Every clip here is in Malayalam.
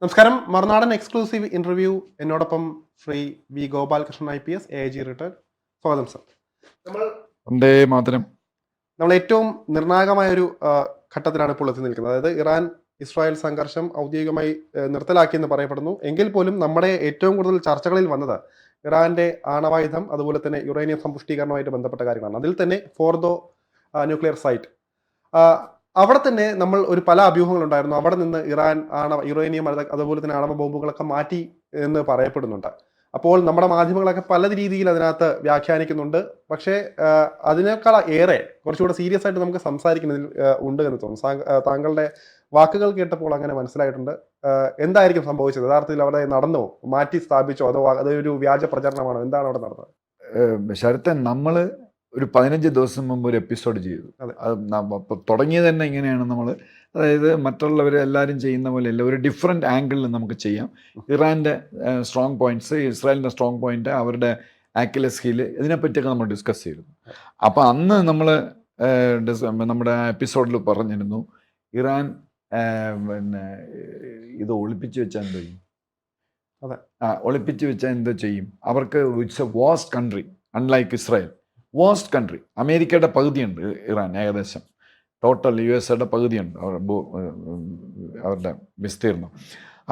നമസ്കാരം. മറുനാടൻ എക്സ്ക്ലൂസീവ് ഇന്റർവ്യൂ എന്നോടൊപ്പം Shri V Gopalakrishnan IPS AIG retired. സ്വാഗതം സർ. നമ്മൾ ഏറ്റവും നിർണായകമായ ഒരു ഘട്ടത്തിലാണ് ഇപ്പോൾ എത്തി നിൽക്കുന്നത്. അതായത് ഇറാൻ ഇസ്രായേൽ സംഘർഷം ഔദ്യോഗികമായി നിർത്തലാക്കിയെന്ന് പറയപ്പെടുന്നു. എങ്കിൽ പോലും നമ്മുടെ ഏറ്റവും കൂടുതൽ ചർച്ചകളിൽ വന്നത് ഇറാന്റെ ആണവായുധം അതുപോലെ തന്നെ യുറേനിയം സമ്പുഷ്ടീകരണവുമായിട്ട് ബന്ധപ്പെട്ട കാര്യങ്ങളാണ്. അതിൽ തന്നെ ഫോർദോ ന്യൂക്ലിയർ സൈറ്റ്, അവിടെ തന്നെ നമ്മൾ ഒരു പല അഭ്യൂഹങ്ങളുണ്ടായിരുന്നു. അവിടെ നിന്ന് ഇറാൻ യുറേനിയം അതുപോലെ തന്നെ ആണവ ബോംബുകളൊക്കെ മാറ്റി എന്ന് പറയപ്പെടുന്നുണ്ട്. അപ്പോൾ നമ്മുടെ മാധ്യമങ്ങളൊക്കെ പല രീതിയിൽ അതിനകത്ത് വ്യാഖ്യാനിക്കുന്നുണ്ട്. പക്ഷേ അതിനേക്കാൾ ഏറെ കുറച്ചുകൂടെ സീരിയസ് ആയിട്ട് നമുക്ക് സംസാരിക്കുന്നതിൽ ഉണ്ട് എന്ന് തോന്നുന്നു. താങ്കളുടെ വാക്കുകൾ കേട്ടപ്പോൾ അങ്ങനെ മനസ്സിലായിട്ടുണ്ട്. എന്തായിരിക്കും സംഭവിച്ചത്? യഥാർത്ഥത്തിൽ അവിടെ നടന്നോ, മാറ്റി സ്ഥാപിച്ചോ, അതോ അതൊരു വ്യാജ പ്രചരണമാണോ? എന്താണ് അവിടെ നടന്നത്? ശരത്തൻ, നമ്മള് ഒരു 15 ദിവസം മുമ്പ് ഒരു എപ്പിസോഡ് ചെയ്തു. അപ്പോൾ തുടങ്ങിയത് തന്നെ ഇങ്ങനെയാണ്. നമ്മൾ അതായത് മറ്റുള്ളവർ എല്ലാവരും ചെയ്യുന്ന പോലെയല്ല, ഒരു ഡിഫറെൻറ്റ് ആംഗിളിൽ നമുക്ക് ചെയ്യാം. ഇറാൻ്റെ സ്ട്രോങ് പോയിൻറ്റ്സ്, ഇസ്രായേലിൻ്റെ സ്ട്രോങ് പോയിൻ്റ്, അവരുടെ ആക്യുലസ് ഹീൽ, ഇതിനെപ്പറ്റിയൊക്കെ നമ്മൾ ഡിസ്കസ് ചെയ്തിരുന്നു. അപ്പോൾ അന്ന് നമ്മൾ നമ്മുടെ എപ്പിസോഡിൽ പറഞ്ഞിരുന്നു, ഇറാൻ പിന്നെ ഇത് ഒളിപ്പിച്ച് വെച്ചാൽ എന്തോ ചെയ്യും, ഒളിപ്പിച്ച് വെച്ചാൽ എന്തോ ചെയ്യും. അവർക്ക് it's a vast country, unlike Israel. Vast country. അമേരിക്കയുടെ പകുതിയുണ്ട് ഇറാൻ, ഏകദേശം ടോട്ടൽ USA പകുതിയുണ്ട് അവരുടെ വിസ്തീർണം.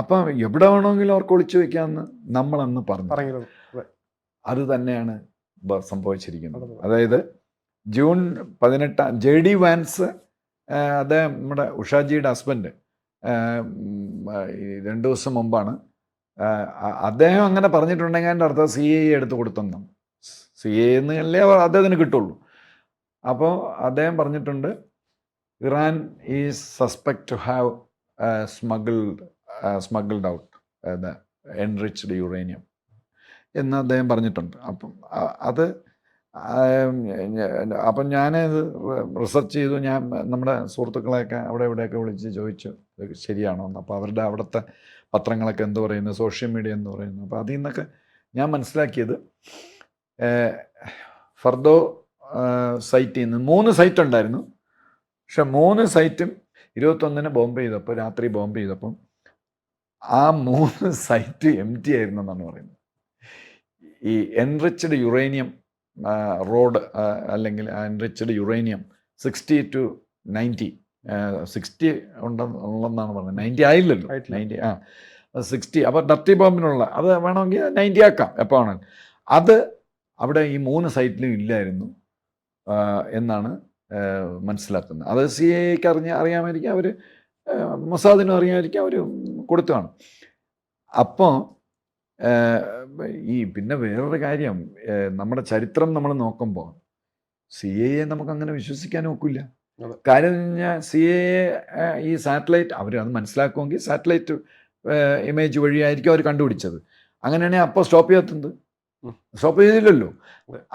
അപ്പം എവിടെ വേണമെങ്കിലും അവർക്ക് ഒളിച്ചു വയ്ക്കാമെന്ന് നമ്മളന്ന് പറഞ്ഞു. അത് തന്നെയാണ് സംഭവിച്ചിരിക്കുന്നത്. അതായത് ജൂൺ 18 JD വാൻസ്, അദ്ദേഹം നമ്മുടെ ഉഷാജിയുടെ ഹസ്ബൻഡ്, 2 ദിവസം മുമ്പാണ് അദ്ദേഹം അങ്ങനെ പറഞ്ഞിട്ടുണ്ടെങ്കിൽ അതിൻ്റെ അർത്ഥം CIA എടുത്ത് കൊടുത്തെന്നാണ്. CA എന്നല്ലേ അദ്ദേഹത്തിന് കിട്ടുള്ളൂ. അപ്പോൾ അദ്ദേഹം പറഞ്ഞിട്ടുണ്ട്, Iran is suspect to have smuggled out the enriched uranium എന്ന് അദ്ദേഹം പറഞ്ഞിട്ടുണ്ട്. അപ്പം ഞാനത് റിസർച്ച് ചെയ്തു. ഞാൻ നമ്മുടെ സുഹൃത്തുക്കളെയൊക്കെ അവിടെ ഇവിടെയൊക്കെ വിളിച്ച് ചോദിച്ചു ശരിയാണോ എന്ന്. അപ്പോൾ അവരുടെ അവിടുത്തെ പത്രങ്ങളൊക്കെ എന്ത് പറയുന്നു, സോഷ്യൽ മീഡിയ എന്ത് പറയുന്നു. അപ്പോൾ അതിൽ നിന്നൊക്കെ ഞാൻ മനസ്സിലാക്കിയത്, ഫർദോ സൈറ്റിൽ നിന്ന് 3 സൈറ്റ് ഉണ്ടായിരുന്നു. പക്ഷെ 3 സൈറ്റും 21-ന് ബോംബ് ചെയ്തപ്പോൾ, രാത്രി ബോംബ് ചെയ്തപ്പം ആ 3 സൈറ്റ് എംപ്റ്റി ആയിരുന്നു എന്നാണ് പറയുന്നത്. ഈ എൻറിച്ച്ഡ് യുറേനിയം റോഡ്, അല്ലെങ്കിൽ എൻറിച്ച്ഡ് യുറേനിയം 60 to 90, 60 ഉണ്ടെന്നാണ് പറഞ്ഞത്. 90 ആയില്ലല്ലോ, 90 60. അപ്പോൾ ഡർട്ടി ബോംബിനുള്ള അത് വേണമെങ്കിൽ 90 ആക്കാം എപ്പോൾ വേണം. അത് അവിടെ ഈ 3 സൈറ്റിലും ഇല്ലായിരുന്നു എന്നാണ് മനസ്സിലാക്കുന്നത്. അത് CIAക്ക് അറിയാമായിരിക്കും, അവർ മൊസാദിനും അറിയാമായിരിക്കും, അവർ കൊടുത്തു കാണും. അപ്പോൾ പിന്നെ വേറൊരു കാര്യം, നമ്മുടെ ചരിത്രം നമ്മൾ നോക്കുമ്പോൾ CIA നമുക്കങ്ങനെ വിശ്വസിക്കാൻ ഒക്കില്ല. കാര്യം എന്ന് പറഞ്ഞാൽ CIA ഈ സാറ്റലൈറ്റ് അവർ അത് മനസ്സിലാക്കുമെങ്കിൽ സാറ്റലൈറ്റ് ഇമേജ് വഴിയായിരിക്കും അവർ കണ്ടുപിടിച്ചത്. അങ്ങനെയാണെങ്കിൽ അപ്പോൾ സ്റ്റോപ്പ് ചെയ്തില്ലല്ലോ.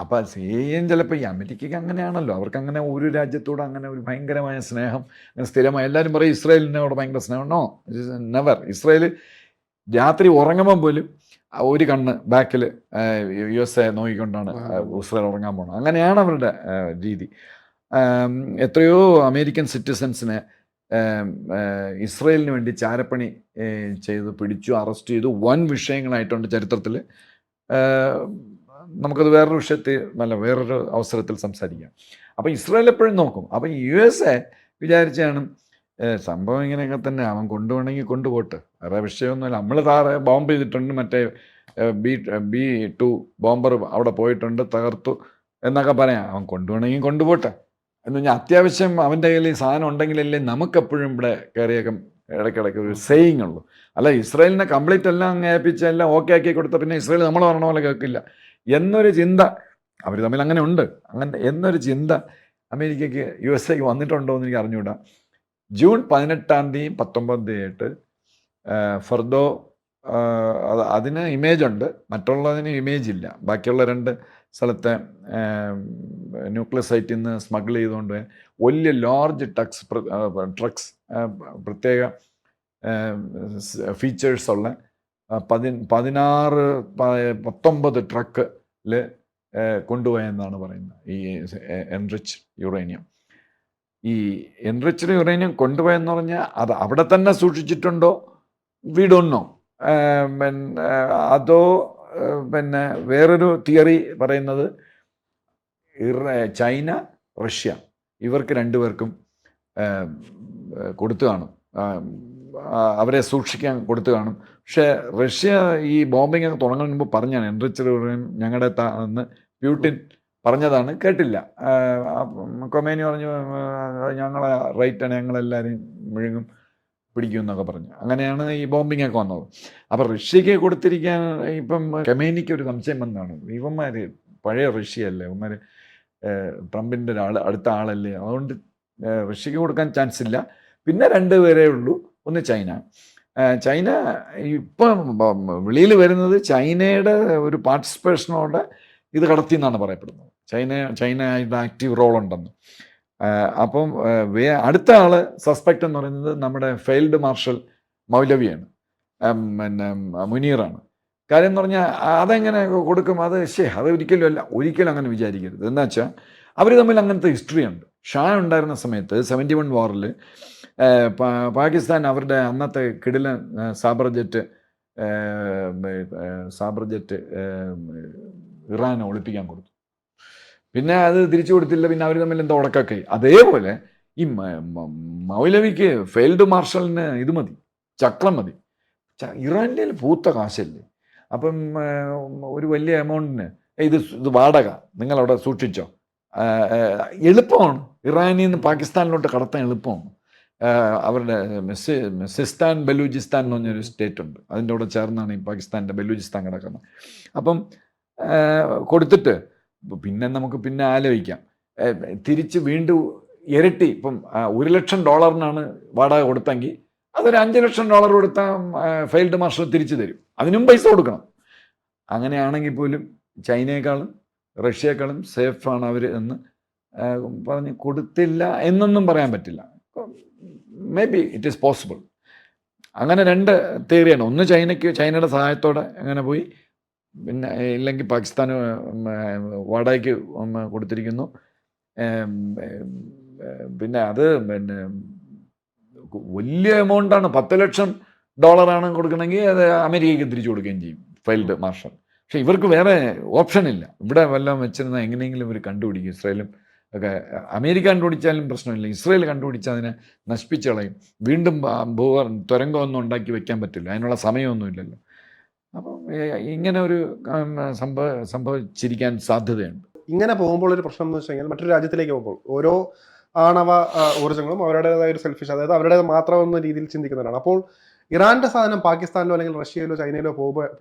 അപ്പം CIA ചിലപ്പോൾ ഈ അമേരിക്കയ്ക്ക് അങ്ങനെയാണല്ലോ, അവർക്ക് അങ്ങനെ ഒരു രാജ്യത്തോട് അങ്ങനെ ഒരു ഭയങ്കരമായ സ്നേഹം, അങ്ങനെ സ്ഥിരമായി. എല്ലാവരും പറയും ഇസ്രായേലിനോട് ഭയങ്കര സ്നേഹം. No, never. ഇസ്രായേൽ രാത്രി ഉറങ്ങുമ്പം പോലും ഒരു കണ്ണ് ബാക്കിൽ USA നോക്കിക്കൊണ്ടാണ് ഇസ്രായേൽ ഉറങ്ങാൻ പോകുന്നത്. അങ്ങനെയാണ് അവരുടെ രീതി. എത്രയോ അമേരിക്കൻ സിറ്റിസൻസിനെ ഇസ്രായേലിന് വേണ്ടി ചാരപ്പണി ചെയ്ത് പിടിച്ചു, അറസ്റ്റ് ചെയ്തു, വൻ വിഷയങ്ങളായിട്ടുണ്ട് ചരിത്രത്തിൽ. നമുക്കത് വേറൊരു അവസരത്തിൽ സംസാരിക്കാം. അപ്പോൾ ഇസ്രായേൽ എപ്പോഴും നോക്കും. അപ്പം USA വിചാരിച്ചാണ് സംഭവം ഇങ്ങനെയൊക്കെ തന്നെ, അവൻ കൊണ്ടുപോകണമെങ്കിൽ കൊണ്ടുപോട്ട്, വേറെ വിഷയമൊന്നുമില്ല. നമ്മൾ ബോംബ് ചെയ്തിട്ടുണ്ട്, മറ്റേ B-2 ബോംബർ അവിടെ പോയിട്ടുണ്ട്, തകർത്തു എന്നൊക്കെ പറയാം. അവൻ കൊണ്ടുപോകണമെങ്കിൽ കൊണ്ടുപോട്ടെ എന്ന് പറഞ്ഞാൽ, അത്യാവശ്യം അവൻ്റെ കയ്യിൽ ഈ സാധനം ഉണ്ടെങ്കിലല്ലേ നമുക്കെപ്പോഴും ഇവിടെ കയറിയേക്കും ഇടയ്ക്കിടയ്ക്ക് ഒരു സെയിങ് ഉള്ളൂ. അല്ല, ഇസ്രായേലിനെ കംപ്ലീറ്റ് എല്ലാം അങ്ങ് ഏൽപ്പിച്ച് എല്ലാം ഓക്കെ ആക്കി കൊടുത്ത പിന്നെ ഇസ്രായേൽ നമ്മൾ പറഞ്ഞ പോലെ കേൾക്കില്ല എന്നൊരു ചിന്ത അവർ തമ്മിൽ അങ്ങനെ ഉണ്ട്. അങ്ങനെ എന്നൊരു ചിന്ത അമേരിക്കയ്ക്ക് USA വന്നിട്ടുണ്ടോ എന്ന് എനിക്ക് അറിഞ്ഞുകൂടാ. ജൂൺ 18 19 ഫർദോ, അതിന് ഇമേജ് ഉണ്ട്, മറ്റുള്ളതിന് ഇമേജ് ഇല്ല. ബാക്കിയുള്ള 2 സ്ഥലത്തെ ന്യൂക്ലിയർ സൈറ്റിൽ നിന്ന് സ്മഗിൾ ചെയ്തുകൊണ്ട് വലിയ ലാർജ് ട്രക്സ് പ്രത്യേക ഫീച്ചേഴ്സുള്ള 19 ട്രക്കിൽ കൊണ്ടുപോയെന്നാണ് പറയുന്നത് ഈ എൻറിച്ച് യുറേനിയം. ഈ എൻറിച്ച്ഡ് യുറേനിയം കൊണ്ടുപോയെന്ന് പറഞ്ഞാൽ അത് അവിടെ തന്നെ സൂക്ഷിച്ചിട്ടുണ്ടോ വി ഡോണ്ട് നോ. അതോ പിന്നെ വേറൊരു തിയറി പറയുന്നത് ചൈന, റഷ്യ ഇവർക്ക് രണ്ടുപേർക്കും കൊടുത്തു കാണും, അവരെ സൂക്ഷിക്കാൻ കൊടുത്തു കാണും. പക്ഷേ റഷ്യ ഈ ബോംബിംഗ് ഒക്കെ തുടങ്ങുന്നതിന് മുമ്പ് പറഞ്ഞാണ് എൻറിച്ചഡ് യുറേനിയം ഞങ്ങളുടെ എന്ന് പ്യൂട്ടിൻ പറഞ്ഞതാണ്, കേട്ടില്ല. കൊമേനി പറഞ്ഞു ഞങ്ങളെ റൈറ്റാണ്, ഞങ്ങളെല്ലാവരും വിഴുങ്ങും പിടിക്കും എന്നൊക്കെ പറഞ്ഞു. അങ്ങനെയാണ് ഈ ബോംബിംഗ് ഒക്കെ വന്നത്. അപ്പം റഷ്യക്ക് കൊടുത്തിരിക്കാൻ ഇപ്പം കമേനിക്ക് ഒരു സംശയം വന്നതാണ്, ഇവന്മാർ പഴയ റഷ്യയല്ലേ, ഇവന്മാർ ട്രംപിൻ്റെ അടുത്ത ആളല്ലേ, അതുകൊണ്ട് റഷ്യക്ക് കൊടുക്കാൻ ചാൻസ് ഇല്ല. പിന്നെ 2 പേരേ ഉള്ളൂ, ഒന്ന് ചൈന. ചൈന ഇപ്പം വെളിയിൽ വരുന്നത് ചൈനയുടെ ഒരു പാർട്ടിസിപ്പേഷനോടെ ഇത് കടത്തി എന്നാണ് പറയപ്പെടുന്നത്. ചൈന ഇത് ആക്റ്റീവ് റോൾ ഉണ്ടെന്ന്. അപ്പം അടുത്ത ആള് സസ്പെക്റ്റ് എന്ന് പറയുന്നത് നമ്മുടെ ഫെയിൽഡ് മാർഷൽ മൗലവിയാണ്, പിന്നെ മുനീറാണ്. കാര്യം എന്ന് പറഞ്ഞാൽ അതെങ്ങനെ കൊടുക്കും, അത് ഒരിക്കലും അങ്ങനെ വിചാരിക്കരുത്. എന്താ വെച്ചാൽ അവർ തമ്മിൽ അങ്ങനത്തെ ഹിസ്റ്ററി ഉണ്ട്. ഷാ ഉണ്ടായിരുന്ന സമയത്ത് 71 വാറിൽ പാകിസ്ഥാൻ അവരുടെ അന്നത്തെ കിടിലൻ സാബർ ജെറ്റ് ഇറാനെ ഒളിപ്പിക്കാൻ കൊടുത്തു. പിന്നെ അത് തിരിച്ചു കൊടുത്തില്ല, പിന്നെ അവർ തമ്മിൽ എന്തോ ഉടക്കൊക്കെ. അതേപോലെ ഈ മൗലവിക്ക് ഫെയിൽഡ് മാർഷലിന് ഇത് മതി, ചക്രം മതി. ഇറാൻ്റെ പൂത്ത കാശല്ലേ. അപ്പം ഒരു വലിയ എമൗണ്ടിന് ഇത് വാടക നിങ്ങളവിടെ സൂക്ഷിച്ചോ, എളുപ്പമാണ്. ഇറാനിൽ നിന്ന് പാകിസ്ഥാനിലോട്ട് കടത്താൻ എളുപ്പമാണ്. അവരുടെ സിസ്താൻ ബലൂചിസ്ഥാൻ എന്ന് പറഞ്ഞൊരു സ്റ്റേറ്റ് ഉണ്ട്, അതിൻ്റെ കൂടെ ചേർന്നാണ് ഈ പാകിസ്ഥാൻ്റെ ബലൂചിസ്ഥാൻ കിടക്കുന്നത്. അപ്പം കൊടുത്തിട്ട് പിന്നെ നമുക്ക് പിന്നെ ആലോചിക്കാം, തിരിച്ച് വീണ്ടും ഇരട്ടി. ഇപ്പം $1,00,000 വാടക കൊടുത്തെങ്കിൽ അതൊരു $5,00,000 കൊടുത്താൽ ഫെയിൽഡ് മാർഷൽ തിരിച്ചു തരും. അതിനും പൈസ കൊടുക്കണം. അങ്ങനെയാണെങ്കിൽ പോലും ചൈനയെക്കാളും റഷ്യയെക്കാളും സേഫാണ് അവർ എന്ന് പറഞ്ഞ് കൊടുത്തില്ല എന്നൊന്നും പറയാൻ പറ്റില്ല. May be it is possible. അങ്ങനെ 2 തിയറിയാണ്. ഒന്ന് ചൈനയുടെ സഹായത്തോടെ അങ്ങനെ പോയി, പിന്നെ ഇല്ലെങ്കിൽ പാകിസ്ഥാന് വാടകയ്ക്ക് കൊടുത്തിരിക്കുന്നു. പിന്നെ അത് പിന്നെ വലിയ എമൗണ്ടാണ്, $10,00,000 കൊടുക്കണമെങ്കിൽ അത് അമേരിക്കയ്ക്ക് തിരിച്ചു കൊടുക്കുകയും ചെയ്യും ഫെയിൽഡ് മാർഷൽ. പക്ഷെ ഇവർക്ക് വേറെ ഓപ്ഷൻ ഇല്ല. ഇവിടെ വല്ലതും വെച്ചിരുന്ന എങ്ങനെയെങ്കിലും ഇവർ കണ്ടുപിടിക്കും. ഇസ്രായേലും ഒക്കെ, അമേരിക്ക കണ്ടുപിടിച്ചാലും പ്രശ്നമില്ല, ഇസ്രായേൽ കണ്ടുപിടിച്ചാൽ അതിനെ നശിപ്പിച്ച് കളയും. വീണ്ടും തുരങ്കമൊന്നും ഉണ്ടാക്കി വെക്കാൻ പറ്റില്ല, അതിനുള്ള സമയമൊന്നുമില്ലല്ലോ. അപ്പം ഇങ്ങനെ ഒരു സംഭവിച്ചിരിക്കാൻ സാധ്യതയുണ്ട്. ഇങ്ങനെ പോകുമ്പോൾ ഒരു പ്രശ്നം എന്ന് വെച്ച് കഴിഞ്ഞാൽ, മറ്റൊരു രാജ്യത്തിലേക്ക് പോകുമ്പോൾ ഓരോ ആണവ ഊർജ്ജങ്ങളും അവരുടേതായ ഒരു സെൽഫിഷ്, അതായത് അവരുടേത് മാത്രമെന്ന രീതിയിൽ ചിന്തിക്കുന്നവരാണ്. അപ്പോൾ ഇറാന്റെ സാധനം പാകിസ്ഥാനിലോ അല്ലെങ്കിൽ റഷ്യയിലോ ചൈനയിലോ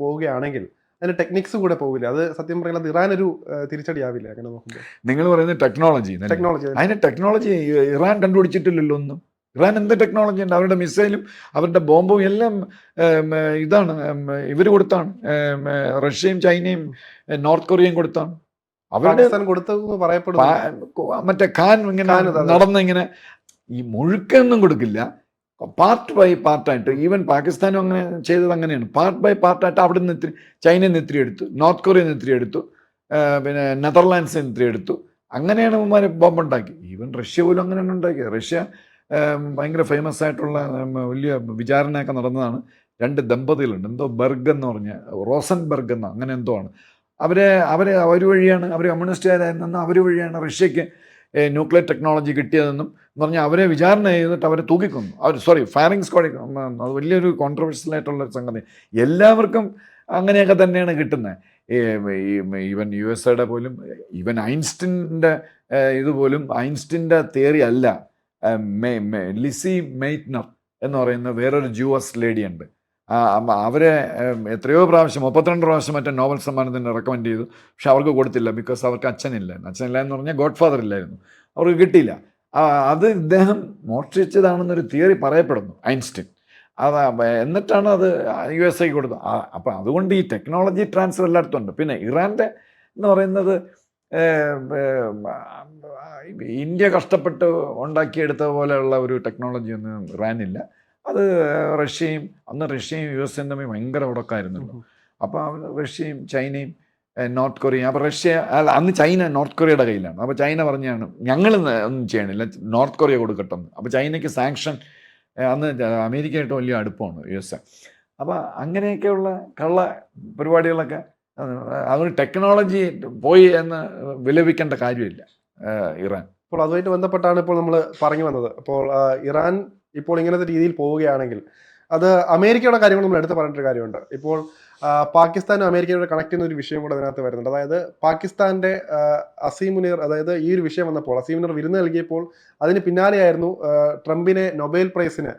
പോവുകയാണെങ്കിൽ അതിന്റെ ടെക്നിക്സ് കൂടെ പോകില്ല. അത് സത്യം പറയുന്നത് ഇറാൻ ഒരു തിരിച്ചടിയാവില്ല അങ്ങനെ നോക്കുമ്പോൾ. നിങ്ങൾ പറയുന്നത് ടെക്നോളജി, അതിന്റെ ടെക്നോളജി ഇറാൻ കണ്ടുപിടിച്ചിട്ടില്ലല്ലോ ഒന്നും. ഇറാൻ എന്ത് ടെക്നോളജി ഉണ്ട്? അവരുടെ മിസൈലും അവരുടെ ബോംബും എല്ലാം ഇതാണ് ഇവർ കൊടുത്താണ്. റഷ്യയും ചൈനയും നോർത്ത് കൊറിയയും കൊടുത്താണ്. അവരുടെ മറ്റേ ഖാൻ ഇങ്ങനെ നടന്നിങ്ങനെ ഈ മുഴുക്കൊന്നും കൊടുക്കില്ല, പാർട്ട് ബൈ പാർട്ടായിട്ട്. ഈവൻ പാകിസ്ഥാനും അങ്ങനെ ചെയ്തത് അങ്ങനെയാണ്, പാർട്ട് ബൈ പാർട്ടായിട്ട്. അവിടെ നിന്ന് ഇത്തിരി ചൈനയിൽ നിന്ന് ഇത്തിരി എടുത്തു, നോർത്ത് കൊറിയയിൽ നിന്ന് ഇത്തിരി എടുത്തു, പിന്നെ നെതർലാൻഡ്സിൽ നിന്ന് ഇത്തിരി എടുത്തു. അങ്ങനെയാണ് ഇവന്മാർ ബോംബുണ്ടാക്കി. ഈവൻ റഷ്യ പോലും അങ്ങനെയാണ് ഉണ്ടാക്കിയത്. റഷ്യ ഭയങ്കര ഫേമസ് ആയിട്ടുള്ള വലിയ വിചാരണയൊക്കെ നടന്നതാണ്. 2 ദമ്പതികളുണ്ട്, എന്തോ ബർഗ് എന്ന് പറഞ്ഞ റോസൻബർഗ് എന്ന അങ്ങനെ എന്തോ ആണ്. അവർ വഴിയാണ്, അവർ കമ്മ്യൂണിസ്റ്റുകാരായിരുന്നെന്നും അവർ വഴിയാണ് റഷ്യക്ക് ന്യൂക്ലിയർ ടെക്നോളജി കിട്ടിയതെന്നും പറഞ്ഞാൽ അവരെ വിചാരണ ചെയ്തിട്ട് അവരെ തൂക്കിക്കൊന്നു. ഫയറിംഗ് സ്ക്വാഡിൽ. അത് വലിയൊരു കോൺട്രവേഴ്സ്യൽ ആയിട്ടുള്ളൊരു സംഗതി. എല്ലാവർക്കും അങ്ങനെയൊക്കെ തന്നെയാണ് കിട്ടുന്നത്. ഈവൻ USA പോലും, ഈവൻ ഐൻസ്റ്റീൻ്റെ ഇതുപോലും ഐൻസ്റ്റീൻ്റെ തിയറി അല്ല. ലിസി മെയ്റ്റ്നർ എന്ന് പറയുന്ന വേറൊരു ജൂസ് ലേഡി ഉണ്ട്. അവരെ എത്രയോ പ്രാവശ്യം 32 പ്രാവശ്യം മറ്റേ നോബൽ സമ്മാനത്തിന് റെക്കമെൻഡ് ചെയ്തു. പക്ഷെ അവർക്ക് കൊടുത്തില്ല. ബിക്കോസ് അവർക്ക് അച്ഛനില്ല എന്ന് പറഞ്ഞാൽ ഗോഡ് ഫാദർ ഇല്ലായിരുന്നു, അവർക്ക് കിട്ടിയില്ല. അത് ഇദ്ദേഹം മോഷ്ടിച്ചതാണെന്നൊരു തിയറി പറയപ്പെടുന്നു, ഐൻസ്റ്റീൻ. എന്നിട്ടാണ് അത് USA കൊടുത്തത്. അപ്പം അതുകൊണ്ട് ഈ ടെക്നോളജി ട്രാൻസ്ഫർ എല്ലായിടത്തും ഉണ്ട്. പിന്നെ ഇറാൻ്റെ എന്ന് പറയുന്നത് ഇന്ത്യ കഷ്ടപ്പെട്ട് ഉണ്ടാക്കിയെടുത്ത പോലെയുള്ള ഒരു ടെക്നോളജി ഒന്നും ഇറാനില്ല. അത് അന്ന് റഷ്യയും USA തമ്മിൽ ഭയങ്കര ഉടക്കായിരുന്നല്ലോ. അപ്പോൾ റഷ്യയും ചൈനയും നോർത്ത് കൊറിയ, അപ്പോൾ അന്ന് ചൈന നോർത്ത് കൊറിയയുടെ കയ്യിലാണ്. അപ്പോൾ ചൈന പറഞ്ഞാണ് ഞങ്ങൾ ഒന്നും ചെയ്യണില്ല, നോർത്ത് കൊറിയ കൊടുക്കട്ടെന്ന്. അപ്പോൾ ചൈനയ്ക്ക് സാങ്ഷൻ, അന്ന് അമേരിക്കയായിട്ട് വലിയ അടുപ്പമാണ് USA. അപ്പോൾ അങ്ങനെയൊക്കെയുള്ള കള്ള പരിപാടികളൊക്കെ അതൊരു ടെക്നോളജി പോയി എന്ന് വിലപിക്കേണ്ട കാര്യമില്ല ഇറാൻ. അപ്പോൾ അതുമായിട്ട് ബന്ധപ്പെട്ടാണ് ഇപ്പോൾ നമ്മൾ പറഞ്ഞു വന്നത്. അപ്പോൾ ഇറാൻ ഇപ്പോൾ ഇങ്ങനത്തെ രീതിയിൽ പോവുകയാണെങ്കിൽ അത് അമേരിക്കയുടെ കാര്യങ്ങൾ നമ്മൾ എടുത്ത് പറഞ്ഞിട്ടൊരു കാര്യമുണ്ട്. ഇപ്പോൾ പാകിസ്ഥാനും അമേരിക്കയോട് കണക്ട് ചെയ്യുന്ന ഒരു വിഷയം കൂടെ അതിനകത്ത് വരുന്നുണ്ട്. അതായത് പാകിസ്ഥാന്റെ അസീം മുനീർ, അതായത് ഈ ഒരു വിഷയം വന്നപ്പോൾ അസീം മുനീർ വിരുന്ന് നൽകിയപ്പോൾ അതിന് പിന്നാലെയായിരുന്നു ട്രംപിനെ നൊബേൽ പ്രൈസിന്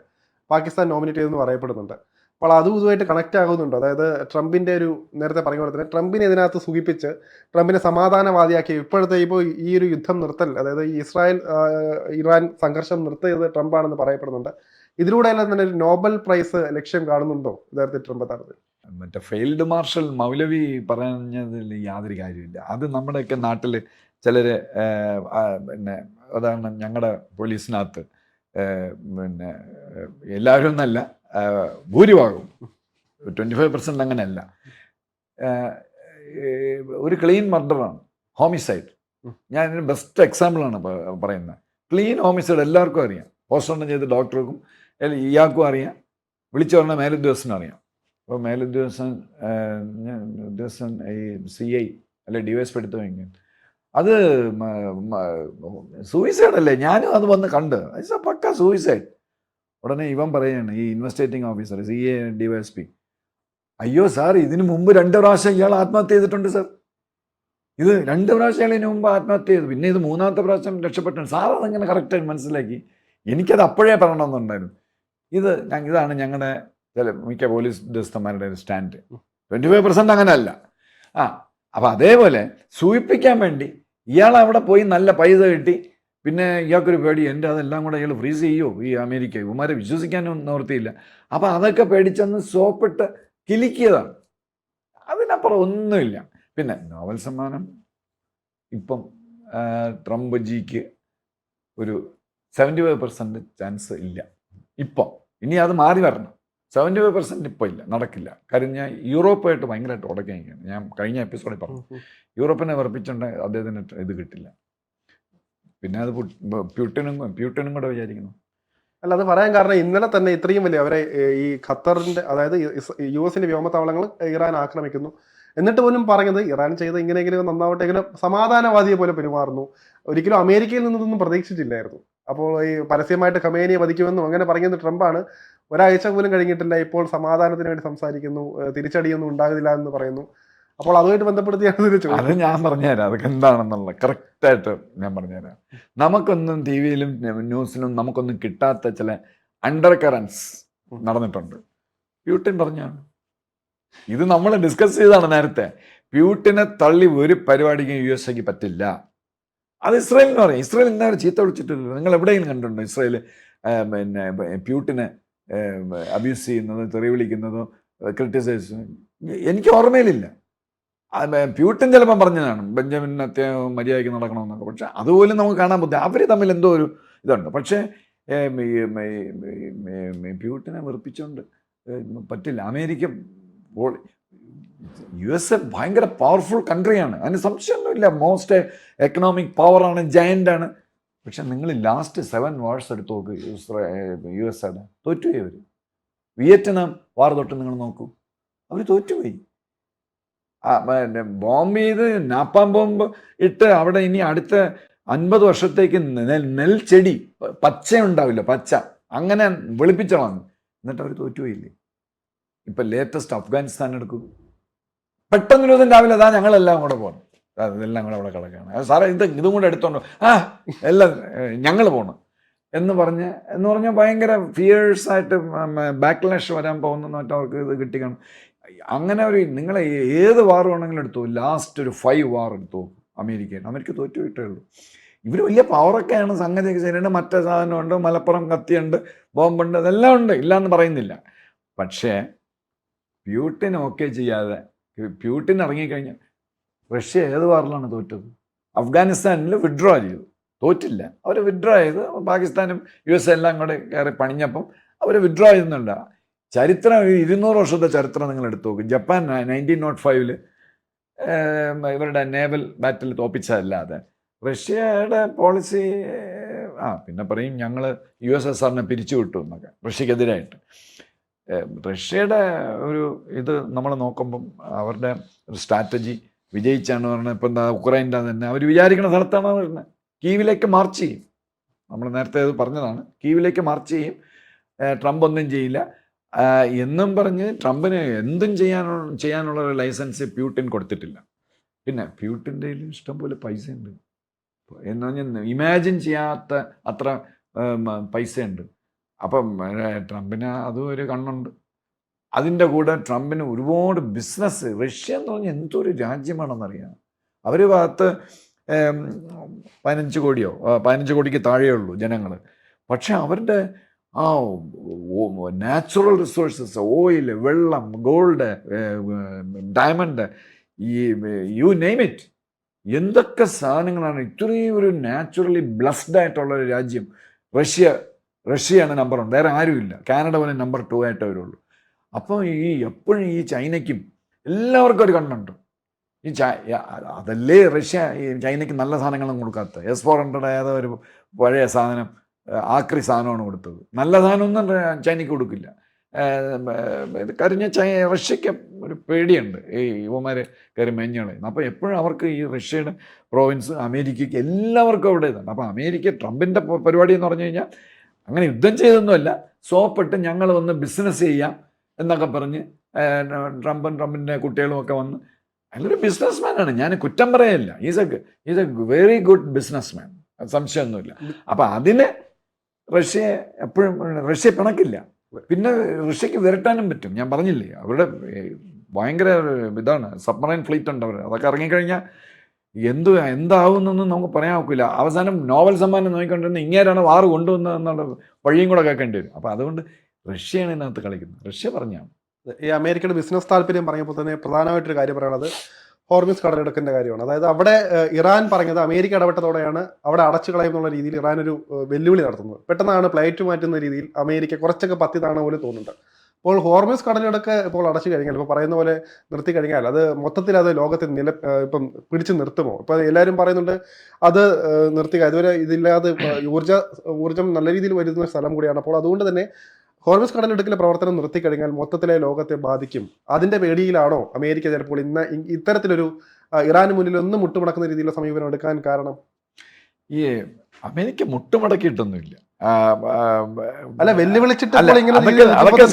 പാകിസ്ഥാൻ നോമിനേറ്റ് ചെയ്തെന്ന് പറയപ്പെടുന്നുണ്ട്. അപ്പോൾ അതും ഇതുമായിട്ട് കണക്ട് ആകുന്നുണ്ട്. അതായത് ട്രംപിന്റെ ഒരു നേരത്തെ പറഞ്ഞ പോലെ തന്നെ ട്രംപിനെ ഇതിനകത്ത് സുഖിപ്പിച്ച് ട്രംപിനെ സമാധാനവാദിയാക്കി ഇപ്പോൾ ഈ ഒരു യുദ്ധം നിർത്തൽ, അതായത് ഈ ഇറാൻ സംഘർഷം നിർത്തിയത് ട്രംപാണെന്ന് പറയപ്പെടുന്നുണ്ട്. ഇതിലൂടെ എല്ലാം തന്നെ ഒരു നോബൽ പ്രൈസ് ലക്ഷ്യം കാണുന്നുണ്ടോ യഥാർത്ഥത്തിൽ ട്രംപ് യഥാർത്ഥത്തിൽ? മറ്റേ ഫെയിൽഡ് മാർഷൽ മൗലവി പറഞ്ഞതിൽ യാതൊരു കാര്യമില്ല. അത് നമ്മുടെയൊക്കെ നാട്ടിൽ ചിലർ പിന്നെ അതാണ് ഞങ്ങളുടെ പോലീസിനകത്ത് പിന്നെ എല്ലാവരും എന്നല്ല ഭൂരിഭാഗവും 25% അങ്ങനെയല്ല, ഒരു ക്ലീൻ മർഡറാണ്, ഹോമിസൈഡ്. ഞാൻ ഇതിന് ബെസ്റ്റ് എക്സാമ്പിളാണ് പറയുന്നത്. ക്ലീൻ ഹോമിസൈഡ് എല്ലാവർക്കും അറിയാം, പോസ്റ്റ്മോർട്ടം ചെയ്ത ഡോക്ടർക്കും ഇയാൾക്കും അറിയാം, വിളിച്ചു പറഞ്ഞ മേലുദ്യോഗസ്ഥനും അറിയാം. അപ്പോൾ മേലുദ്യോഗസ്ഥൻ ഈ CI അല്ലെ DYSP എടുത്തു കഴിഞ്ഞാൽ അത് സൂയിസൈഡ് അല്ലേ? ഞാനും അത് വന്ന് കണ്ട്, പക്ക സൂയിസൈഡ്. ഉടനെ ഇവൻ പറയുകയാണ്, ഈ ഇൻവെസ്റ്റിഗേറ്റിംഗ് ഓഫീസർ CA DYSP, അയ്യോ സാർ ഇതിനു മുമ്പ് 2 പ്രാവശ്യം ഇയാൾ ആത്മഹത്യ ചെയ്തിട്ടുണ്ട് സാർ. ഇത് 2 പ്രാവശ്യം ഇതിനു മുമ്പ് ആത്മഹത്യ ചെയ്തു, പിന്നെ ഇത് 3ാമത്തെ പ്രാവശ്യം രക്ഷപ്പെട്ടു. സാർ അതങ്ങനെ കറക്റ്റായി മനസ്സിലാക്കി. എനിക്കത് അപ്പോഴേ പറയണമെന്നുണ്ടായിരുന്നു. ഇതാണ് ഞങ്ങളുടെ ചില മിക്ക പോലീസ് ഉദ്യോഗസ്ഥന്മാരുടെ ഒരു സ്റ്റാൻഡ്. 25% അങ്ങനെയല്ല. അപ്പം അതേപോലെ സൂചിപ്പിക്കാൻ വേണ്ടി ഇയാൾ അവിടെ പോയി നല്ല പൈസ കിട്ടി, പിന്നെ ഇയാൾക്കൊരു പേടി, എൻ്റെ അതെല്ലാം കൂടെ ഇയാൾ ഫ്രീസ് ചെയ്യുമോ ഈ അമേരിക്ക, ഇവന്മാരെ വിശ്വസിക്കാനും നിവൃത്തിയില്ല. അപ്പം അതൊക്കെ പേടിച്ചെന്ന് സോപ്പിട്ട് കിലിക്കിയതാണ്. അതിനപ്പുറം ഒന്നുമില്ല. പിന്നെ നോബൽ സമ്മാനം ഇപ്പം ട്രംപ് ജിക്ക് ഒരു 75% ചാൻസ് ഇല്ല ഇപ്പം. ഇനി അത് മാറി വരണം. 75% ഇപ്പോൾ ഇല്ല, നടക്കില്ല. കാര്യം ഞാൻ യൂറോപ്പായിട്ട് ഭയങ്കരമായിട്ട് ഉടക്കുകയാണ്. ഞാൻ കഴിഞ്ഞ എപ്പിസോഡിൽ പറഞ്ഞു, യൂറോപ്പിനെ വിറപ്പിച്ചിട്ടുണ്ടെങ്കിൽ അദ്ദേഹത്തിന് ഇത് കിട്ടില്ല. പിന്നെ അത് പ്യൂട്ടനും കൂടെ വിചാരിക്കുന്നു. അല്ല, അത് പറയാൻ കാരണം ഇന്നലെ തന്നെ ഇത്രയും വലിയ അവരെ ഈ ഖത്തറിന്റെ, അതായത് US വ്യോമത്താവളങ്ങൾ ഇറാൻ ആക്രമിക്കുന്നു. എന്നിട്ട് പോലും പറഞ്ഞത് ഇറാൻ ചെയ്ത് ഇങ്ങനെയെങ്കിലും നന്നാവട്ടെ, ഇങ്ങനെ സമാധാനവാദിയെ പോലെ പെരുമാറുന്നു. ഒരിക്കലും അമേരിക്കയിൽ നിന്നൊന്നും പ്രതീക്ഷിച്ചില്ലായിരുന്നു. അപ്പോൾ ഈ പരസ്യമായിട്ട് ഖമേനിയെ വധിക്കുമെന്നും അങ്ങനെ പറയുന്ന ട്രംപാണ്. ഒരാഴ്ച പോലും കഴിഞ്ഞിട്ടില്ല, ഇപ്പോൾ സമാധാനത്തിന് വേണ്ടി സംസാരിക്കുന്നു, തിരിച്ചടിയൊന്നും ഉണ്ടാകില്ല എന്ന് പറയുന്നു. അപ്പോൾ അതുമായിട്ട് ബന്ധപ്പെടുത്തിയാണ് അത് ഞാൻ പറഞ്ഞുതരാം, അതൊക്കെ എന്താണെന്നുള്ളത് കറക്റ്റായിട്ട് ഞാൻ പറഞ്ഞുതരാം. നമുക്കൊന്നും TV യിലും ന്യൂസിലും നമുക്കൊന്നും കിട്ടാത്ത ചില അണ്ടർ കറൻസ് നടന്നിട്ടുണ്ട്. പ്യൂട്ടിൻ പറഞ്ഞാണ്, ഇത് നമ്മൾ ഡിസ്കസ് ചെയ്താണ് നേരത്തെ. പ്യൂട്ടിനെ തള്ളി ഒരു പരിപാടിക്കും USA പറ്റില്ല. അത് ഇസ്രായേലിന് പറയും. ഇസ്രായേൽ എന്തായാലും ചീത്ത വിളിച്ചിട്ടില്ല. നിങ്ങൾ എവിടെയെങ്കിലും കണ്ടിട്ടുണ്ടോ ഇസ്രായേൽ പിന്നെ പ്യൂട്ടിനെ അബ്യൂസ് ചെയ്യുന്നതോ തെറി വിളിക്കുന്നതോ ക്രിട്ടിസൈസ്? എനിക്ക് ഓർമ്മയിലില്ല. പ്യൂട്ടിൻ ചിലപ്പം പറഞ്ഞതാണ് ബെഞ്ചമിൻ അത്യാവശ്യം മര്യാദയ്ക്ക് നടക്കണമെന്നൊക്കെ. പക്ഷെ അതുപോലും നമുക്ക് കാണാൻ ബുദ്ധി. അവർ തമ്മിൽ എന്തോ ഒരു ഇതുണ്ട്. പക്ഷേ പ്യൂട്ടിനെ വെറുപ്പിച്ചുകൊണ്ട് പറ്റില്ല. അമേരിക്ക USA ഭയങ്കര പവർഫുൾ കൺട്രിയാണ്, അതിന് സംശയമൊന്നുമില്ല. മോസ്റ്റ് എക്കണോമിക് പവറാണ്, ജയൻ്റാണ്. പക്ഷെ നിങ്ങൾ ലാസ്റ്റ് 7 വാർസ് എടുത്ത് നോക്ക്, USA തോറ്റുപോയി അവർ. വിയറ്റ്നാം വാർ തൊട്ട് നിങ്ങൾ നോക്കൂ, അവർ തോറ്റുപോയി. ബോംബ് ചെയ്ത് നാപ്പാം ബോംബ് ഇട്ട് അവിടെ ഇനി അടുത്ത 50 വർഷത്തേക്ക് നെൽച്ചെടി പച്ച ഉണ്ടാവില്ല, പച്ച അങ്ങനെ വെളുപ്പിച്ചോളാം. എന്നിട്ട് അവർ തോറ്റുപോയില്ലേ? ഇപ്പം ലേറ്റസ്റ്റ് അഫ്ഗാനിസ്ഥാൻ എടുക്കൂ. പെട്ടെന്നൊരു ദിവസം രാവിലെ അതാ ഞങ്ങളെല്ലാം കൂടെ പോകണം, ഇതെല്ലാം കൂടെ അവിടെ കിടക്കുകയാണ്. സാറേ ഇതും കൂടെ എടുത്തോണ്ടോ? എല്ലാം ഞങ്ങൾ പോകണം എന്ന് പറഞ്ഞാൽ ഭയങ്കര ഫിയേഴ്സായിട്ട് ബാക്ക്ലാഷ് വരാൻ പോകുന്ന അവർക്ക് ഇത് കിട്ടിക്കണം. അങ്ങനെ നിങ്ങൾ ഏത് വാർ വേണമെങ്കിലും എടുത്തു, ലാസ്റ്റ് ഒരു 5 വാർ എടുത്തു അമേരിക്ക തോറ്റുപോയിട്ടേ ഉള്ളൂ. ഇവർ വലിയ പവറൊക്കെയാണ്, സംഗതിയൊക്കെ ശരിയുണ്ട്, മറ്റേ സാധനമുണ്ട്, മലപ്പുറം കത്തിയുണ്ട്, ബോംബുണ്ട്, അതെല്ലാം ഉണ്ട്, ഇല്ലയെന്ന് പറയുന്നില്ല. പക്ഷേ പ്യൂട്ടിൻ ഓക്കെ ചെയ്യാതെ പ്യൂട്ടിൻ ഇറങ്ങിക്കഴിഞ്ഞാൽ റഷ്യ ഏത് വാറിലാണ് തോറ്റത്? അഫ്ഗാനിസ്ഥാനിൽ വിഡ്രോ ചെയ്തു, തോറ്റില്ല. അവർ വിഡ്രോ ചെയ്ത് പാകിസ്ഥാനും USA എല്ലാം കൂടെ കയറി പണിഞ്ഞപ്പം അവർ വിഡ്രോ ചെയ്യുന്നുണ്ട്. ചരിത്രം 200 വർഷത്തെ ചരിത്രം നിങ്ങൾ എടുത്തു നോക്കും. ജപ്പാൻ 1905 ഇവരുടെ നേവൽ ബാറ്റിൽ തോപ്പിച്ചതല്ലാതെ റഷ്യയുടെ പോളിസി പിന്നെ പറയും ഞങ്ങൾ USSRനെ പിരിച്ചു വിട്ടു എന്നൊക്കെ റഷ്യക്കെതിരായിട്ട്. റഷ്യയുടെ ഒരു ഇത് നമ്മൾ നോക്കുമ്പം അവരുടെ ഒരു സ്ട്രാറ്റജി വിജയിച്ചാണ് പറഞ്ഞത്. ഇപ്പം എന്താ ഉക്രൈൻ്റെ തന്നെ അവർ വിചാരിക്കുന്ന സ്ഥലത്താണ് വരുന്നത്. കീവിലേക്ക് മാർച്ച് ചെയ്യും. നമ്മൾ നേരത്തെ അത് പറഞ്ഞതാണ്. കീവിലേക്ക് മാർച്ച് ചെയ്യും. ട്രംപ് ഒന്നും ചെയ്യില്ല എന്നും പറഞ്ഞ് ട്രംപിന് എന്തും ചെയ്യാനുള്ള ഒരു ലൈസൻസ് പ്യൂട്ടിൻ കൊടുത്തിട്ടില്ല. പിന്നെ പ്യൂട്ടിൻ്റെ ഇഷ്ടംപോലെ പൈസ ഉണ്ട്. എന്ന് പറഞ്ഞാൽ ഇമാജിൻ ചെയ്യാത്ത അത്ര പൈസയുണ്ട്. അപ്പം ട്രംപിന് അതും ഒരു കണ്ണുണ്ട്. അതിൻ്റെ കൂടെ ട്രംപിന് ഒരുപാട് ബിസിനസ്. റഷ്യ എന്ന് പറഞ്ഞാൽ എന്തൊരു രാജ്യമാണെന്നറിയാം. അവർ ഭാഗത്ത് 15 കോടിക്ക് താഴെയുള്ളൂ ജനങ്ങൾ. പക്ഷെ അവരുടെ ആ നാച്ചുറൽ റിസോഴ്സസ്, ഓയിൽ, വെള്ളം, ഗോൾഡ്, ഡയമണ്ട്, ഈ യു നെയിം ഇറ്റ്, എന്തൊക്കെ സാധനങ്ങളാണ്. ഇത്രയും ഒരു നാച്ചുറലി ബ്ലസ്ഡ് ആയിട്ടുള്ള ഒരു രാജ്യം റഷ്യയാണ് നമ്പർ 1. വേറെ ആരുമില്ല. കാനഡ പോലെ നമ്പർ 2 ആയിട്ടേ വരുള്ളൂ. അപ്പോൾ എപ്പോഴും ഈ ചൈനയ്ക്കും എല്ലാവർക്കും ഒരു കണ്ണുണ്ട്. അതല്ലേ റഷ്യ ഈ ചൈനയ്ക്ക് നല്ല സാധനങ്ങളൊന്നും കൊടുക്കാത്തത്. S-400 ഏതോ ഒരു പഴയ സാധനം, ആക്രി സാധനമാണ് കൊടുത്തത്. നല്ല സാധനമൊന്നും ചൈനയ്ക്ക് കൊടുക്കില്ല. കരിഞ്ഞ റഷ്യക്ക് ഒരു പേടിയുണ്ട് ഈ യുവമാർ കയറി മേഞ്ഞളയുന്നത്. അപ്പോൾ എപ്പോഴും അവർക്ക് ഈ റഷ്യയുടെ പ്രോവിൻസ്, അമേരിക്കയ്ക്ക് എല്ലാവർക്കും അവിടെ ഇതാണ്. അപ്പോൾ അമേരിക്ക ട്രംപിൻ്റെ പരിപാടി എന്ന് പറഞ്ഞു കഴിഞ്ഞാൽ അങ്ങനെ യുദ്ധം ചെയ്തൊന്നുമല്ല, സോപ്പിട്ട് ഞങ്ങൾ വന്ന് ബിസിനസ് ചെയ്യാം എന്നൊക്കെ പറഞ്ഞ് ട്രംപിൻ്റെ കുട്ടികളും ഒക്കെ വന്ന്. അതിലൊരു ബിസിനസ് മാനാണ്, ഞാൻ കുറ്റം പറയല്ല. Is A very good business man, സംശയമൊന്നുമില്ല. അപ്പം അതിന് റഷ്യ പിണക്കില്ല. പിന്നെ റഷ്യക്ക് വിരട്ടാനും പറ്റും. ഞാൻ പറഞ്ഞില്ലേ, അവരുടെ ഭയങ്കര ഇതാണ്, സബ്മറൈൻ ഫ്ലീറ്റ് ഉണ്ട് അവർ. അതൊക്കെ ഇറങ്ങിക്കഴിഞ്ഞാൽ എന്താവുന്നൊന്നും നമുക്ക് പറയാൻ ഒക്കില്ല. അവസാനം നോബൽ സമ്മാനം നോക്കിക്കൊണ്ടിരുന്ന ഇങ്ങേരാണ് വാറ് കൊണ്ടുവന്നത് എന്നുള്ള വഴിയും കൂടെ കേൾക്കേണ്ടി വരും. അപ്പോൾ അതുകൊണ്ട് റഷ്യയാണ് ഇതിനകത്ത് കളിക്കുന്നത്. റഷ്യ പറഞ്ഞാണ്. ഈ അമേരിക്കയുടെ ബിസിനസ് താല്പര്യം പറഞ്ഞപ്പോൾ തന്നെ പ്രധാനമായിട്ടൊരു കാര്യം പറയുന്നത് ഹോർമിസ് കടലിടുക്കിൻ്റെ കാര്യമാണ്. അതായത് അവിടെ ഇറാൻ പറഞ്ഞത് അമേരിക്ക ഇടപെട്ടതോടെയാണ് അവിടെ അടച്ചു കളയുന്നുള്ള രീതിയിൽ ഇറാൻ ഒരു വെല്ലുവിളി നടത്തുന്നത്. പെട്ടെന്നാണ് ഫ്ലൈറ്റ് മാറ്റുന്ന രീതിയിൽ അമേരിക്ക കുറച്ചൊക്കെ പത്തിതാണ് പോലെ തോന്നുന്നുണ്ട്. അപ്പോൾ ഹോർമിസ് കടലിടുക്ക് ഇപ്പോൾ അടച്ചു കഴിഞ്ഞാൽ, ഇപ്പോൾ പറയുന്ന പോലെ നിർത്തി കഴിഞ്ഞാൽ അത് മൊത്തത്തിൽ അത് ലോകത്തിൽ ഇപ്പം പിടിച്ചു നിർത്തുമോ? ഇപ്പോൾ എല്ലാവരും പറയുന്നുണ്ട് അത് നിർത്തുക, ഇതുവരെ ഇതില്ലാതെ ഊർജ്ജം നല്ല രീതിയിൽ വരുന്ന സ്ഥലം കൂടിയാണ്. അപ്പോൾ അതുകൊണ്ട് തന്നെ ഹോർമിസ് കടലിടുക്കിലെ പ്രവർത്തനം നിർത്തിക്കഴിഞ്ഞാൽ മൊത്തത്തിലെ ലോകത്തെ ബാധിക്കും. അതിൻ്റെ പേടിയിലാണോ അമേരിക്ക ചിലപ്പോൾ ഇത്തരത്തിലൊരു ഇറാന് മുന്നിൽ ഒന്നും മുട്ടുമടക്കുന്ന രീതിയിലുള്ള സമീപനം എടുക്കാൻ കാരണം? ഈ അമേരിക്ക മുട്ടുമടക്കിയിട്ടൊന്നുമില്ല, അല്ല വെല്ലുവിളിച്ചിട്ട് അതൊക്കെ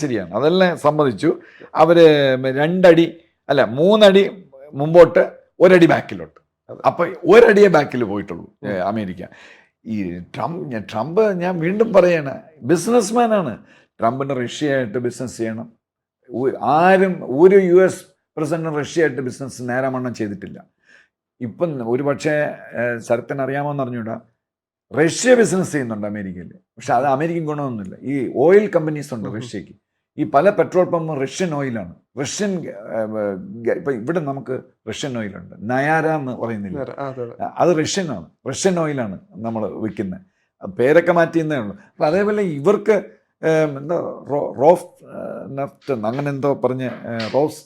ശരിയാണ്, അതെല്ലാം സമ്മതിച്ചു. അവര് 2 അടി അല്ല 3 അടി മുമ്പോട്ട് 1 അടി ബാക്കിലോട്ട്. അപ്പൊ 1 അടിയെ ബാക്കിൽ പോയിട്ടുള്ളൂ അമേരിക്ക. ഈ ട്രംപ് ഞാൻ വീണ്ടും പറയാണ്, ബിസിനസ്മാനാണ്. ട്രംപിന് റഷ്യയായിട്ട് ബിസിനസ് ചെയ്യണം. ആരും ഒരു US പ്രസിഡന്റ് റഷ്യയായിട്ട് ബിസിനസ് നേരമണ്ണം ചെയ്തിട്ടില്ല. ഇപ്പം ഒരു പക്ഷേ ശരത്തിന് അറിയാമെന്ന് അറിഞ്ഞൂടാ, റഷ്യ ബിസിനസ് ചെയ്യുന്നുണ്ട് അമേരിക്കയിൽ. പക്ഷെ അത് അമേരിക്കൻ ഗുണമൊന്നുമില്ല. ഈ ഓയിൽ കമ്പനീസ് ഉണ്ട് റഷ്യക്ക്. ഈ പല പെട്രോൾ പമ്പും റഷ്യൻ ഓയിലാണ്. ഇപ്പം ഇവിടെ നമുക്ക് റഷ്യൻ ഓയിലുണ്ട്, നയാര എന്ന് പറയുന്നില്ല, അത് റഷ്യൻ ഓയിലാണ് നമ്മൾ വിൽക്കുന്നത്. പേരൊക്കെ മാറ്റിയെന്നേ ഉള്ളൂ. അപ്പം അതേപോലെ ഇവർക്ക് എന്താ റോസ് നെഫ്റ്റ് അങ്ങനെ എന്തോ പറഞ്ഞ് റോസ്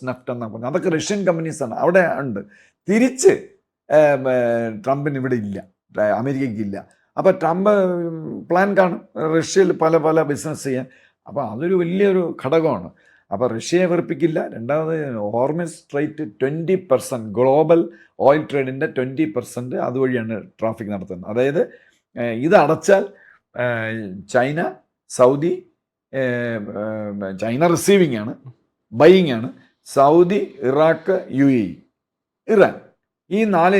നെഫ്റ്റ് എന്നാ പറഞ്ഞത്, അതൊക്കെ റഷ്യൻ കമ്പനീസാണ്, അവിടെ ഉണ്ട്. തിരിച്ച് ട്രംപിന് ഇവിടെ ഇല്ല, അമേരിക്കയ്ക്കില്ല. അപ്പോൾ ട്രംപ് പ്ലാൻ കാണും റഷ്യയിൽ പല ബിസിനസ് ചെയ്യാൻ. അപ്പോൾ അതൊരു വലിയൊരു ഘടകമാണ്. അപ്പോൾ റഷ്യയെ വെറുപ്പിക്കില്ല. രണ്ടാമത് ഹോർമിസ് സ്ട്രൈറ്റ് 20% ഗ്ലോബൽ ഓയിൽ ട്രേഡിൻ്റെ 20% അതുവഴിയാണ് ട്രാഫിക് നടത്തുന്നത്. അതായത് ഇത് അടച്ചാൽ ചൈന, സൗദി, ചൈന റിസീവിങ് ആണ്, ബൈയിങ് ആണ്, സൗദി, ഇറാഖ്, UAE, ഇറാൻ, ഈ 4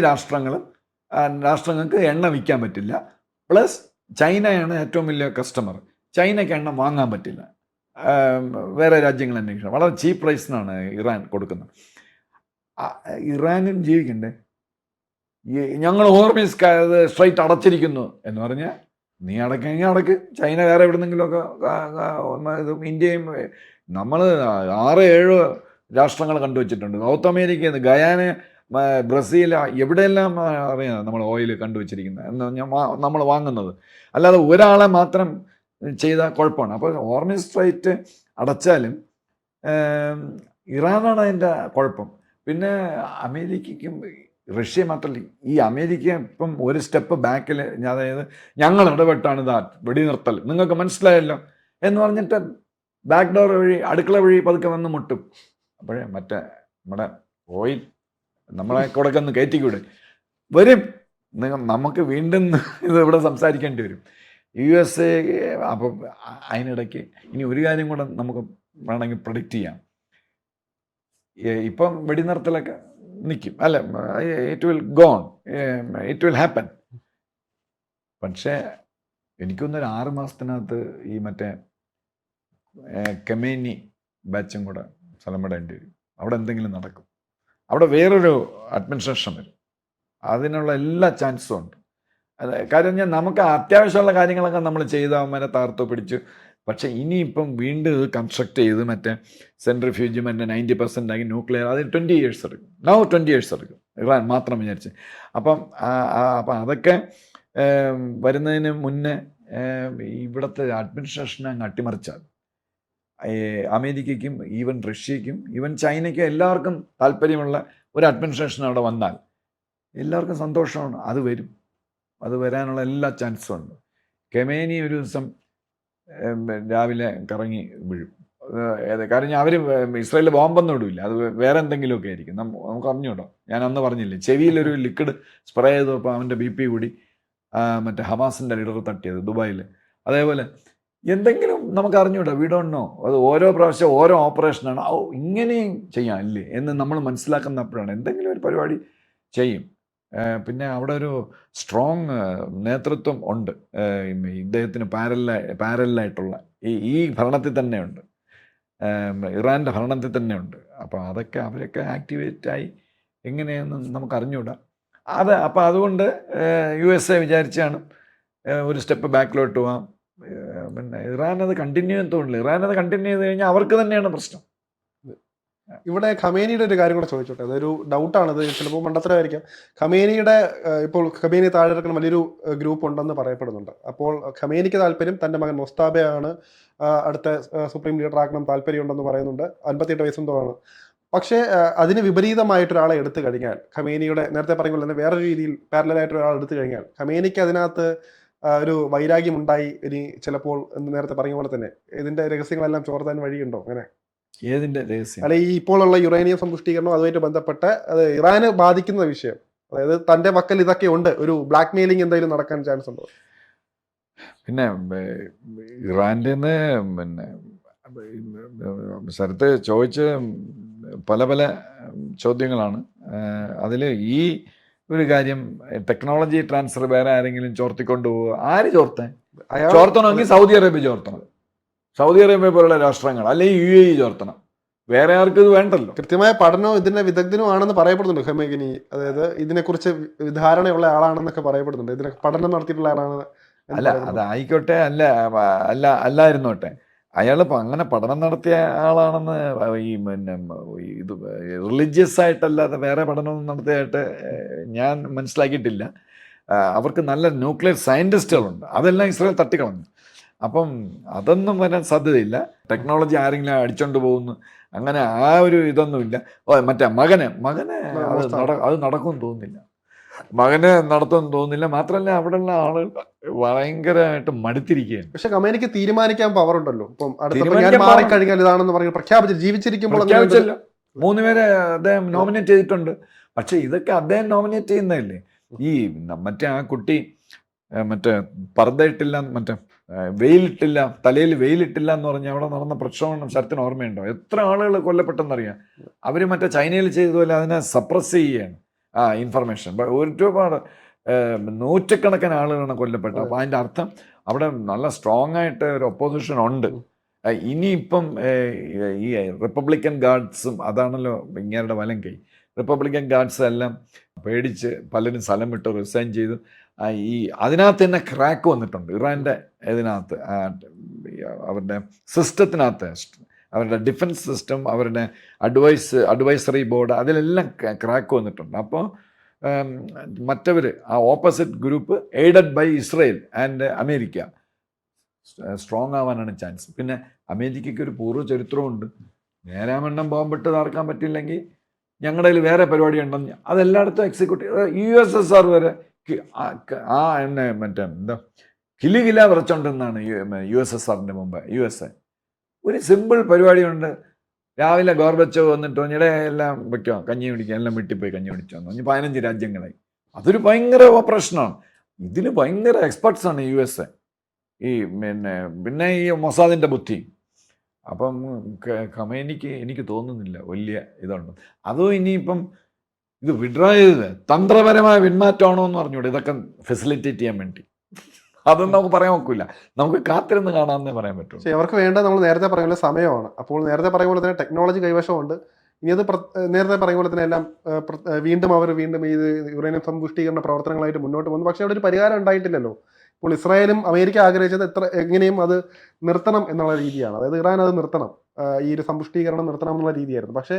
രാഷ്ട്രങ്ങൾക്ക് എണ്ണ വിൽക്കാൻ പറ്റില്ല. പ്ലസ് ചൈനയാണ് ഏറ്റവും വലിയ കസ്റ്റമർ. ചൈനയ്ക്ക് എണ്ണ വാങ്ങാൻ പറ്റില്ല. വേറെ രാജ്യങ്ങൾ അന്വേഷിക്കണം. വളരെ ചീപ്പ് പ്രൈസിനാണ് ഇറാൻ കൊടുക്കുന്നത്. ഇറാനും ജീവിക്കണ്ടേ? ഞങ്ങൾ ഹോർമിസ് സ്ട്രൈറ്റ് അടച്ചിരിക്കുന്നു എന്ന് പറഞ്ഞാൽ നീ അടയ്ക്കെങ്കിൽ അടയ്ക്ക്. ചൈന വേറെ എവിടെന്നെങ്കിലുമൊക്കെ ഇന്ത്യയും നമ്മൾ 6-7 രാഷ്ട്രങ്ങൾ കണ്ടുവച്ചിട്ടുണ്ട്. സൗത്ത് അമേരിക്കയിൽ നിന്ന് ഗയാന, ബ്രസീൽ, എവിടെയെല്ലാം അറിയാം നമ്മൾ ഓയിൽ കണ്ടുവച്ചിരിക്കുന്നത് എന്ന് നമ്മൾ വാങ്ങുന്നത്. അല്ലാതെ ഒരാളെ മാത്രം ചെയ്താൽ കുഴപ്പമാണ്. അപ്പോൾ ഹോർമിസ് സ്ട്രൈറ്റ് അടച്ചാലും ഇറാനാണ് അതിൻ്റെ കുഴപ്പം. പിന്നെ അമേരിക്കയ്ക്കും റഷ്യ മാത്രമല്ല, ഈ അമേരിക്ക ഇപ്പം ഒരു സ്റ്റെപ്പ് ബാക്കിൽ, അതായത് ഞങ്ങൾ ഇടപെട്ടാണ് ഇതാ വെടിനിർത്തൽ. നിങ്ങൾക്ക് മനസ്സിലായല്ലോ, എന്ന് പറഞ്ഞിട്ട് ബാക്ക് ഡോർ വഴി അടുക്കള വഴി പതുക്കെ വന്ന് മുട്ടും. അപ്പോഴേ മറ്റേ നമ്മുടെ ഓയിൽ നമ്മളെ കൂടെ ഒന്ന് കയറ്റിക്കൂടെ വരും. നമുക്ക് വീണ്ടും ഇത് ഇവിടെ സംസാരിക്കേണ്ടി വരും. USA അപ്പം അതിനിടയ്ക്ക് ഇനി ഒരു കാര്യം കൂടെ നമുക്ക് വേണമെങ്കിൽ പ്രഡിക്റ്റ് ചെയ്യാം. ഇപ്പം വെടിനിർത്തലൊക്കെ നിൽക്കും, അല്ല, it will gone, it will happen. പക്ഷേ എനിക്കൊന്നൊരു 6 മാസത്തിനകത്ത് ഈ മറ്റേ കമേനി ബാച്ചും കൂടെ സ്ഥലം വിടേണ്ടി വരും. അവിടെ എന്തെങ്കിലും നടക്കും. അവിടെ വേറൊരു അഡ്മിനിസ്ട്രേഷൻ വരും. അതിനുള്ള എല്ലാ ചാൻസും ഉണ്ട്. അത് കാര്യം ഞാൻ നമുക്ക് അത്യാവശ്യമുള്ള കാര്യങ്ങളൊക്കെ നമ്മൾ ചെയ്ത് അവന്മാരെ താർത്തു പിടിച്ചു. പക്ഷേ ഇനിയിപ്പം വീണ്ടും ഇത് കൺസ്ട്രക്ട് ചെയ്ത് മറ്റേ സെൻട്രിഫ്യൂജ് മറ്റേ 90% ആക്കി ന്യൂക്ലിയർ, അതിന് 20 years എടുക്കും. 20 years എടുക്കും ഇറാൻ മാത്രം വിചാരിച്ച്. അപ്പം അതൊക്കെ വരുന്നതിന് മുന്നേ ഇവിടുത്തെ അഡ്മിനിസ്ട്രേഷനെ അങ്ങ് അട്ടിമറിച്ചാൽ അമേരിക്കയ്ക്കും ഈവൻ റഷ്യയ്ക്കും ഈവൻ ചൈനയ്ക്കും എല്ലാവർക്കും താല്പര്യമുള്ള ഒരു അഡ്മിനിസ്ട്രേഷൻ അവിടെ വന്നാൽ എല്ലാവർക്കും സന്തോഷമാണ്. അത് വരും, അത് വരാനുള്ള എല്ലാ ചാൻസും ഉണ്ട്. കെമേനി ഒരു ദിവസം രാവിലെ കറങ്ങി വീഴും. കാരണം അവർ ഇസ്രായേലിൽ ബോംബൊന്നും ഇടില്ല, അത് വേറെ എന്തെങ്കിലുമൊക്കെ ആയിരിക്കും. നമുക്ക് അറിഞ്ഞൂടോ, ഞാൻ അന്ന് പറഞ്ഞില്ലേ, ചെവിയിലൊരു ലിക്വിഡ് സ്പ്രേ ചെയ്തപ്പോൾ അവൻ്റെ BP കൂടി മറ്റേ ഹമാസിൻ്റെ ലീഡർ തട്ടിയത് ദുബായിൽ. അതേപോലെ എന്തെങ്കിലും നമുക്ക് അറിഞ്ഞൂടാ, വി ഡോണ്ട് നോ. അത് ഓരോ പ്രാവശ്യം ഓരോ ഓപ്പറേഷനാണ്. ഇങ്ങനെയും ചെയ്യാം അല്ലേ എന്ന് നമ്മൾ മനസ്സിലാക്കുന്നപ്പോഴാണ് എന്തെങ്കിലും ഒരു പരിപാടി ചെയ്യും. പിന്നെ അവിടെ ഒരു സ്ട്രോങ് നേതൃത്വം ഉണ്ട്. ഇദ്ദേഹത്തിന് പാരലായിട്ടുള്ള ഈ ഭരണത്തിൽ തന്നെയുണ്ട്, ഇറാൻ്റെ ഭരണത്തിൽ തന്നെയുണ്ട്. അപ്പോൾ അതൊക്കെ അവരൊക്കെ ആക്ടിവേറ്റായി എങ്ങനെയെന്ന് നമുക്ക് അറിഞ്ഞൂടാ. അപ്പോൾ അതുകൊണ്ട് USA വിചാരിച്ചാണ് ഒരു സ്റ്റെപ്പ് ബാക്കിലോട്ട് പോവാം. പിന്നെ ഇറാനത് കണ്ടിന്യൂ ചെയ്യാൻ തോന്നില്ല. ഇറാനത് കണ്ടിന്യൂ ചെയ്ത് കഴിഞ്ഞാൽ അവർക്ക് തന്നെയാണ് പ്രശ്നം. ഇവിടെ ഖമേനിയുടെ ഒരു കാര്യം കൂടെ ചോദിച്ചോട്ടെ, അതൊരു ഡൗട്ടാണ്, അത് ചിലപ്പോൾ മണ്ടത്തരമായിരിക്കാം. ഖമേനിയുടെ ഇപ്പോൾ ഖമേനി താഴെ ഇറക്കുന്ന വലിയൊരു ഗ്രൂപ്പ് ഉണ്ടെന്ന് പറയപ്പെടുന്നുണ്ട്. അപ്പോൾ ഖമേനിക്ക് താല്പര്യം തൻ്റെ മകൻ മൊസ്താബയാണ് അടുത്ത സുപ്രീം ലീഡർ ആക്കണം താല്പര്യമുണ്ടെന്ന് പറയുന്നുണ്ട്. 58 വയസ്സെന്തോആണ്. പക്ഷേ അതിന് വിപരീതമായിട്ടൊരാളെ എടുത്തു കഴിഞ്ഞാൽ, ഖമേനിയുടെ നേരത്തെ പറഞ്ഞ പോലെ തന്നെ വേറൊരു രീതിയിൽ പാരലായിട്ടൊരാൾ എടുത്തു കഴിഞ്ഞാൽ ഖമേനിക്ക് അതിനകത്ത് ഒരു വൈരാഗ്യം ഉണ്ടായി ഇനി ചിലപ്പോൾ നേരത്തെ പറഞ്ഞ പോലെ തന്നെ ഇതിൻ്റെ രഹസ്യങ്ങളെല്ലാം ചോർത്താൻ വഴിയുണ്ടോ? അങ്ങനെ ഏതിൻ്റെ രഹസ്യം? അല്ല, ഈ ഇപ്പോഴുള്ള യുറേനിയം സമ്പുഷ്ടീകരണം അതുമായിട്ട് ബന്ധപ്പെട്ട് അത് ഇറാന് ബാധിക്കുന്ന വിഷയം, അതായത് തൻ്റെ പക്കൽ ഇതൊക്കെ ഉണ്ട്, ഒരു ബ്ലാക്ക് മെയിലിംഗ് എന്തെങ്കിലും നടക്കാൻ ചാൻസ് ഉണ്ടോ? പിന്നെ ഇറാൻ്റെ പിന്നെ ശരത്ത് ചോദിച്ച് പല പല ചോദ്യങ്ങളാണ്. അതിൽ ഈ ഒരു കാര്യം, ടെക്നോളജി ട്രാൻസ്ഫർ വേറെ ആരെങ്കിലും ചോർത്തിക്കൊണ്ട് പോവുക, ആര് ചോർത്താൻ? ചോർത്തണമെങ്കിൽ സൗദി അറേബ്യ ചോർത്തണം, സൗദി അറേബ്യ പോലുള്ള രാഷ്ട്രങ്ങൾ, അല്ലെങ്കിൽ UAE ചോർത്തണം. വേറെ ആർക്കും ഇത് വേണ്ടല്ലോ. കൃത്യമായ പഠനവും ഇതിന്റെ വിദഗ്ധനും ആണെന്ന് പറയപ്പെടുന്നുണ്ട് ഖമേനി. അതായത് ഇതിനെക്കുറിച്ച് ധാരണയുള്ള ആളാണെന്നൊക്കെ പറയപ്പെടുന്നുണ്ട്, ഇതിനെ പഠനം നടത്തിയിട്ടുള്ള ആളാണ്. അല്ല, അതായിക്കോട്ടെ, അല്ലായിരുന്നോട്ടെ, അയാൾ അങ്ങനെ പഠനം നടത്തിയ ആളാണെന്ന് ഈ പിന്നെ ഇത് റിലീജിയസ് ആയിട്ടല്ലാതെ വേറെ പഠനമൊന്നും നടത്തിയായിട്ട് ഞാൻ മനസ്സിലാക്കിയിട്ടില്ല. അവർക്ക് നല്ല ന്യൂക്ലിയർ സയൻറ്റിസ്റ്റുകളുണ്ട്, അതെല്ലാം ഇസ്രായേൽ തട്ടിക്കളഞ്ഞു. അപ്പം അതൊന്നും വരാൻ സാധ്യതയില്ല. ടെക്നോളജി ആരെങ്കിലും അടിച്ചോണ്ട് പോകുന്നു, അങ്ങനെ ആ ഒരു ഇതൊന്നുമില്ല. മറ്റേ മകന് അത് നടക്കുമെന്ന് തോന്നുന്നില്ല, മകന് നടത്തുമെന്ന് തോന്നുന്നില്ല. മാത്രമല്ല അവിടെയുള്ള ആളുകൾ ഭയങ്കരമായിട്ട് മടുത്തിരിക്കുകയാണ്. പക്ഷെ ഖമേനിക്ക് തീരുമാനിക്കാൻ പവർ ഉണ്ടല്ലോ. ഇപ്പം മാറിക്കഴിഞ്ഞാൽ ഇതാണെന്ന് പറഞ്ഞ് പ്രഖ്യാപിച്ചു, ജീവിച്ചിരിക്കുമ്പോൾ 3 പേരെ അദ്ദേഹം നോമിനേറ്റ് ചെയ്തിട്ടുണ്ട്. പക്ഷെ ഇതൊക്കെ അദ്ദേഹം നോമിനേറ്റ് ചെയ്യുന്നതല്ലേ. ഈ മറ്റേ ആ കുട്ടി മറ്റേ പർദ്ദയിട്ടില്ല, മറ്റേ വെയിലിട്ടില്ല, തലയിൽ വെയിലിട്ടില്ല എന്ന് പറഞ്ഞാൽ അവിടെ നടന്ന പ്രക്ഷോഭം ശരത്തിന് ഓർമ്മയുണ്ടോ? എത്ര ആളുകൾ കൊല്ലപ്പെട്ടെന്നറിയാം. അവർ മറ്റേ ചൈനയിൽ ചെയ്തതുപോലെ അതിനെ സപ്രസ് ചെയ്യുകയാണ് ഇൻഫർമേഷൻ. ഒരുപാട് നൂറ്റക്കണക്കിന് ആളുകളാണ് കൊല്ലപ്പെട്ടത്. അപ്പോൾ അതിൻ്റെ അർത്ഥം അവിടെ നല്ല സ്ട്രോങ് ആയിട്ട് ഒരു ഒപ്പോസിഷൻ ഉണ്ട്. ഇനിയിപ്പം ഈ റിപ്പബ്ലിക്കൻ ഗാർഡ്സും അതാണല്ലോ ഇങ്ങേരുടെ വലം കൈ. റിപ്പബ്ലിക്കൻ ഗാർഡ്സ് എല്ലാം പേടിച്ച് പലരും സ്ഥലം വിട്ട് റിസൈൻ ചെയ്തു. ഈ അതിനകത്ത് തന്നെ ക്രാക്ക് വന്നിട്ടുണ്ട് ഇറാൻ്റെ ഇതിനകത്ത്, അവരുടെ സിസ്റ്റത്തിനകത്ത്, അവരുടെ ഡിഫൻസ് സിസ്റ്റം, അവരുടെ അഡ്വൈസറി ബോർഡ്, അതിലെല്ലാം ക്രാക്ക് വന്നിട്ടുണ്ട്. അപ്പോൾ മറ്റവർ ആ opposite group aided by Israel and America strong ആവാനാണ് ചാൻസ്. പിന്നെ അമേരിക്കയ്ക്ക് ഒരു പൂർവ്വ ചരിത്രമുണ്ട്. നേരാമണ്ണം ബോംബിട്ട് തകർക്കാൻ പറ്റില്ലെങ്കിൽ ഞങ്ങളുടെ കയ്യിൽ വേറെ പരിപാടി ഉണ്ടെന്ന് അതെല്ലായിടത്തും എക്സിക്യൂട്ടീവ് USSR വരെ എന്നെ മറ്റേ എന്താ കിലുകില വിറച്ചോണ്ടെന്നാണ് USSRന്റെ മുമ്പ് USA. ഒരു സിമ്പിൾ പരിപാടിയുണ്ട്. രാവിലെ ഗോർബച്ചോവ് വന്നിട്ട് ഇടെ എല്ലാം വയ്ക്കുക, കഞ്ഞി കുടിക്കുക, എല്ലാം വീട്ടിൽ കഞ്ഞി കുടിച്ചു വന്നു. 15 രാജ്യങ്ങളായി. അതൊരു ഭയങ്കര ഓപ്പറേഷനാണ്. ഇതിന് ഭയങ്കര എക്സ്പെർട്സാണ് USA. ഈ പിന്നെ ഈ മൊസാദിൻ്റെ ബുദ്ധി. അപ്പം ഖമേനിക്ക് എനിക്ക് തോന്നുന്നില്ല വലിയ ഇതുണ്ട്. അതോ ഇനിയിപ്പം ഇത് വിഡ്രോ ചെയ്ത് തന്ത്രപരമായ പിന്മാറ്റമാണോ എന്ന് പറഞ്ഞൂടെ ഇതൊക്കെ ഫെസിലിറ്റേറ്റ് ചെയ്യാൻ വേണ്ടി? അതൊന്നും നമുക്ക് പറയാൻ നോക്കില്ല. നമുക്ക് കാത്തിരുന്ന് കാണാമെന്നേ പറയാൻ പറ്റുള്ളൂ. പക്ഷേ അവർക്ക് വേണ്ട നമ്മൾ നേരത്തെ പറയുന്ന സമയമാണ്. അപ്പോൾ നേരത്തെ പറയുന്ന പോലെ തന്നെ ടെക്നോളജി കൈവശമുണ്ട്. ഇനി അത് നേരത്തെ പറയുന്ന പോലെ തന്നെ എല്ലാം വീണ്ടും ഈ യുറേനിയം സമ്പുഷ്ടീകരണ പ്രവർത്തനങ്ങളായിട്ട് മുന്നോട്ട് പോകുന്നു. പക്ഷേ അവിടെ ഒരു പരിഹാരം ഉണ്ടായിട്ടില്ലല്ലോ. ഇപ്പോൾ ഇസ്രായേലും അമേരിക്ക ആഗ്രഹിച്ചത് എങ്ങനെയും അത് നിർത്തണം എന്നുള്ള രീതിയാണ്. അതായത് ഇറാൻ അത് നിർത്തണം, ഈ ഒരു സമ്പുഷ്ടീകരണം നിർത്തണം എന്നുള്ള രീതിയായിരുന്നു. പക്ഷേ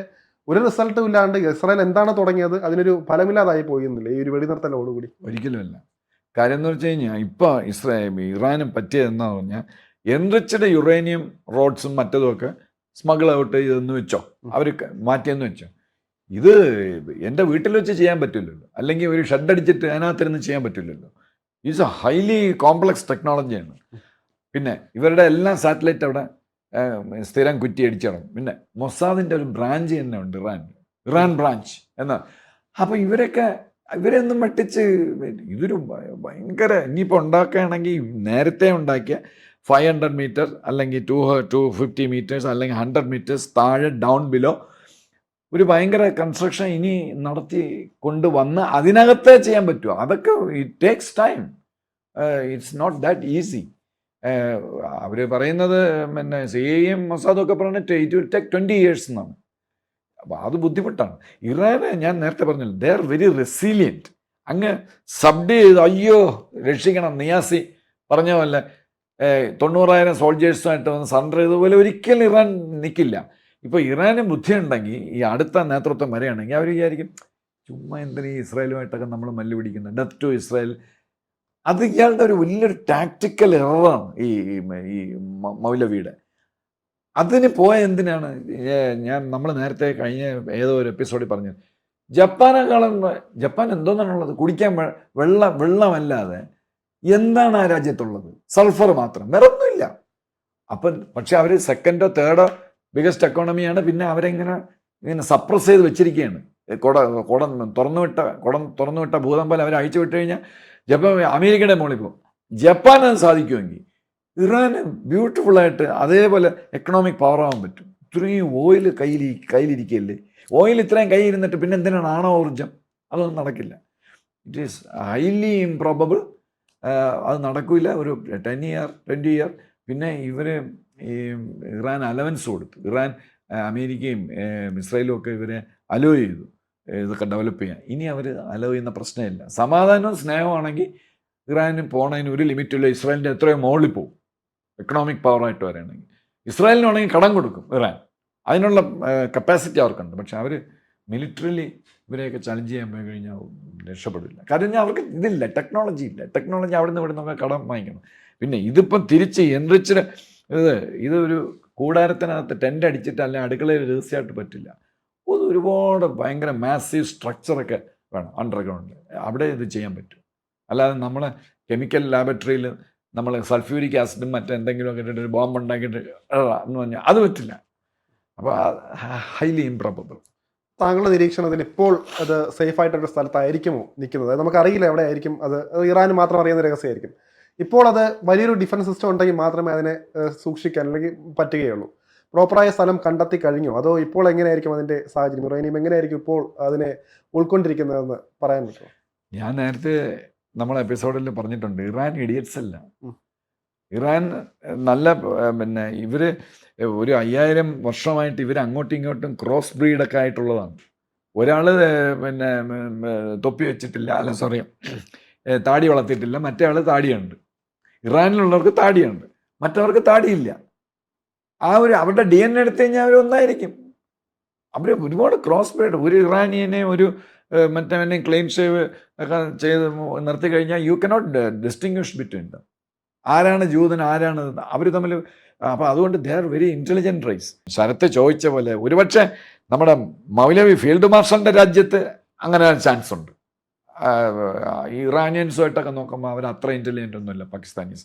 ഒരു റിസൾട്ടും ഇല്ലാണ്ട് ഇസ്രായേൽ എന്താണ് തുടങ്ങിയത് അതിനൊരു ഫലമില്ലാതായി പോയിരുന്നില്ല ഈ ഒരു വെടിനിർത്തലോടുകൂടി? ഒരിക്കലുമല്ല. കാര്യം എന്ന് വെച്ച് കഴിഞ്ഞാൽ ഇപ്പോൾ ഇറാനും പറ്റിയതെന്ന് പറഞ്ഞാൽ എൻറിച്ചഡ് യുറേനിയം റോഡ്സും മറ്റതുമൊക്കെ സ്മഗിൾ ഔട്ട് ചെയ്തെന്ന് വെച്ചോ, അവർ മാറ്റിയെന്ന് വെച്ചോ, ഇത് എൻ്റെ വീട്ടിൽ വെച്ച് ചെയ്യാൻ പറ്റില്ലല്ലോ, അല്ലെങ്കിൽ ഒരു ഷെഡ് അടിച്ചിട്ട് അതിനകത്തിരുന്ന് ചെയ്യാൻ പറ്റില്ലല്ലോ. ഇറ്റ്സ് എ ഹൈലി കോംപ്ലക്സ് ടെക്നോളജിയാണ്. പിന്നെ ഇവരുടെ എല്ലാ സാറ്റലൈറ്റ് അവിടെ സ്ഥിരം കുറ്റി അടിച്ചിടും. പിന്നെ മൊസാദിൻ്റെ ഒരു ബ്രാഞ്ച് തന്നെ ഉണ്ട്, ഇറാൻ ബ്രാഞ്ച് എന്ന. അപ്പോൾ ഇവരെയൊന്നും വെട്ടിച്ച് ഇതൊരു ഭയങ്കര ഇനിയിപ്പോൾ ഉണ്ടാക്കുകയാണെങ്കിൽ നേരത്തെ ഉണ്ടാക്കിയ 500 മീറ്റർ അല്ലെങ്കിൽ 250 മീറ്റേഴ്സ് അല്ലെങ്കിൽ 100 മീറ്റേഴ്സ് താഴെ ഡൗൺ ബിലോ ഒരു ഭയങ്കര കൺസ്ട്രക്ഷൻ ഇനി നടത്തി കൊണ്ടുവന്ന് അതിനകത്തേ ചെയ്യാൻ പറ്റുമോ? അതൊക്കെ it takes time. It's not that easy. അവർ പറയുന്നത് പിന്നെ CIAയും മൊസാദും ഒക്കെ പറഞ്ഞിട്ട് ഇറ്റ് വിൽ ടേക്ക് 20 years എന്നാണ്. അപ്പോൾ അത് ബുദ്ധിമുട്ടാണ്. ഇറാനെ ഞാൻ നേരത്തെ പറഞ്ഞില്ല, ദേ ആർ വെരി റെസീലിയൻറ്റ്. അങ്ങ് സബ്ഡി ചെയ്ത് അയ്യോ രക്ഷിക്കണം നിയാസി പറഞ്ഞ പോലെ 90,000 സോൾജേഴ്സുമായിട്ട് വന്ന് സറണ്ടർ ചെയ്തതുപോലെ ഒരിക്കലും ഇറാൻ നിൽക്കില്ല. ഇപ്പോൾ ഇറാന് ബുദ്ധിയുണ്ടെങ്കിൽ ഈ അടുത്ത നേതൃത്വം വരെയാണെങ്കിൽ അവർ വിചാരിക്കും ചുമ്മാ എന്തിനാ ഇസ്രായേലുമായിട്ടൊക്കെ നമ്മൾ മല്ല് പിടിക്കുന്നത്, ഡെത്ത് ടു ഇസ്രായേൽ. അത് ഇയാളുടെ ഒരു വലിയൊരു ടാക്ടിക്കൽ എററാണ് ഈ മൗലവിയുടെ. അതിന് പോയ എന്തിനാണ് നമ്മൾ നേരത്തെ കഴിഞ്ഞ ഏതോ ഒരു എപ്പിസോഡിൽ പറഞ്ഞത്, ജപ്പാൻ എന്തോന്നാണുള്ളത്, കുടിക്കാൻ വെള്ളമല്ലാതെ എന്താണ് ആ രാജ്യത്തുള്ളത്? സൾഫർ മാത്രം, വേറൊന്നുമില്ല. അപ്പം പക്ഷെ അവർ സെക്കൻഡോ തേർഡോ ബിഗസ്റ്റ് എക്കോണമിയാണ്. പിന്നെ ഇങ്ങനെ സപ്രസ് ചെയ്ത് വെച്ചിരിക്കുകയാണ്. തുറന്നുവിട്ട ഭൂതം പോലെ അവർ അഴിച്ചു വിട്ട് കഴിഞ്ഞാൽ അമേരിക്കയുടെ മുകളിൽ പോകും. ജപ്പാൻ അത് സാധിക്കുമെങ്കിൽ ഇറാന് ബ്യൂട്ടിഫുള്ളായിട്ട് അതേപോലെ എക്കണോമിക് പവർ ആവാൻ പറ്റും. ഇത്രയും ഓയിൽ കയ്യിലിരിക്കുകയല്ലേ. ഓയിൽ ഇത്രയും കയ്യിരുന്നിട്ട് പിന്നെ എന്തിനാണ് ആണവോർജം? അതൊന്നും നടക്കില്ല. It is highly improbable. അത് നടക്കില്ല. ഒരു 10 year 20 year. പിന്നെ ഈ ഇറാൻ അലവൻസ് കൊടുത്തു. ഇറാൻ അമേരിക്കയും ഇസ്രായേലും ഒക്കെ ഇവരെ അലോ ചെയ്തു ഇതൊക്കെ ഡെവലപ്പ് ചെയ്യാൻ. ഇനി അവർ അലോ ചെയ്യുന്ന പ്രശ്നമില്ല. സമാധാനവും സ്നേഹമാണെങ്കിൽ ഇറാനും പോണതിന് ഒരു ലിമിറ്റില്ല. ഇസ്രായേലിൻ്റെ എത്രയോ മുകളിൽ പോകും എക്കണോമിക് പവറായിട്ട് വരികയാണെങ്കിൽ. ഇസ്രായേലിനാണെങ്കിൽ കടം കൊടുക്കും ഇറാൻ, അതിനുള്ള കപ്പാസിറ്റി അവർക്കുണ്ട്. പക്ഷെ അവർ മിലിറ്ററിലി ഇവരെയൊക്കെ ചലഞ്ച് ചെയ്യാൻ പോയി കഴിഞ്ഞാൽ രക്ഷപ്പെടില്ല. കാരണം അവർക്ക് ഇതില്ല, ടെക്നോളജി ഇല്ല. ടെക്നോളജി അവിടെ നിന്ന് ഇവിടെ നിന്നൊക്കെ കടം വാങ്ങിക്കണം. പിന്നെ ഇതിപ്പം തിരിച്ച് എൻറിച്ച് ഇതൊരു കൂടാരത്തിനകത്ത് ടെൻ്റ് അടിച്ചിട്ട് അല്ലെങ്കിൽ അടുക്കളയിൽ രഹസ്യമായിട്ട് പറ്റില്ല. ഒരുപാട് ഭയങ്കര മാസീവ് സ്ട്രക്ചറൊക്കെ വേണം അണ്ടർഗ്രൗണ്ടിൽ. അവിടെ ഇത് ചെയ്യാൻ പറ്റും. അല്ലാതെ നമ്മളെ കെമിക്കൽ ലാബറട്ടറിയിൽ നമ്മൾ സൾഫ്യൂരിക് ആസിഡും മറ്റെന്തെങ്കിലുമൊക്കെ ഇട്ടിട്ട് ഒരു ബോംബ് ഉണ്ടാക്കിയിട്ട് എന്ന് പറഞ്ഞാൽ അത് പറ്റില്ല. അപ്പോൾ ഹൈലി ഇംപ്രോബിൾ. താങ്കളുടെ നിരീക്ഷണത്തിൽ ഇപ്പോൾ അത് സേഫായിട്ടൊരു സ്ഥലത്തായിരിക്കുമോ നിൽക്കുന്നത്? നമുക്കറിയില്ല എവിടെ ആയിരിക്കും. അത് ഇറാന് മാത്രം അറിയുന്ന രഹസ്യമായിരിക്കും. ഇപ്പോൾ അത് വലിയൊരു ഡിഫൻസ് സിസ്റ്റം ഉണ്ടെങ്കിൽ മാത്രമേ അതിനെ സൂക്ഷിക്കാൻ അല്ലെങ്കിൽ പറ്റുകയുള്ളൂ. പ്രോപ്പറായ സ്ഥലം കണ്ടെത്തി കഴിഞ്ഞോ? അതോ ഇപ്പോൾ എങ്ങനെയായിരിക്കും അതിൻ്റെ സാഹചര്യം? യുറേനിയം എങ്ങനെയായിരിക്കും ഇപ്പോൾ അതിനെ ഉൾക്കൊണ്ടിരിക്കുന്നതെന്ന് പറയാൻ പറ്റുമോ? ഞാൻ നേരത്തെ നമ്മളെ എപ്പിസോഡിൽ പറഞ്ഞിട്ടുണ്ട്, ഇറാൻ ഇഡിയറ്റ്സ് അല്ല. ഇറാൻ നല്ല പിന്നെ ഇവർ ഒരു 5000 വർഷമായിട്ട് ഇവർ അങ്ങോട്ടും ഇങ്ങോട്ടും ക്രോസ് ബ്രീഡൊക്കെ ആയിട്ടുള്ളതാണ്. ഒരാൾ പിന്നെ തൊപ്പി വെച്ചിട്ടില്ല, അല്ല സോറി താടി വളർത്തിയിട്ടില്ല, മറ്റേ ആൾ താടിയുണ്ട്. ഇറാനിലുള്ളവർക്ക് താടിയുണ്ട്, മറ്റവർക്ക് താടിയില്ല. അവരുടെ DNA എടുത്തു കഴിഞ്ഞാൽ അവരൊന്നായിരിക്കും. അവർ ഒരുപാട് ക്രോസ് ബ്രീഡ്. ഒരു ഇറാനിയനെ ഒരു മറ്റവനെ ക്ലീൻ ഷേവ് ഒക്കെ ചെയ്ത് നിർത്തി കഴിഞ്ഞാൽ you cannot distinguish between them. ആരാണ് ജൂതൻ, ആരാണ് അവർ തമ്മിൽ. അപ്പോൾ അതുകൊണ്ട് they are very intelligent race. ശരത്ത് ചോദിച്ച പോലെ ഒരുപക്ഷെ നമ്മുടെ മൗലവി ഫീൽഡ് മാർഷലിൻ്റെ രാജ്യത്ത് അങ്ങനെ ചാൻസ് ഉണ്ട്. ഇറാനിയൻസുമായിട്ടൊക്കെ നോക്കുമ്പോൾ അവർ അത്ര ഇൻ്റലിജൻ്റ് ഒന്നുമില്ല പാകിസ്ഥാനീസ്.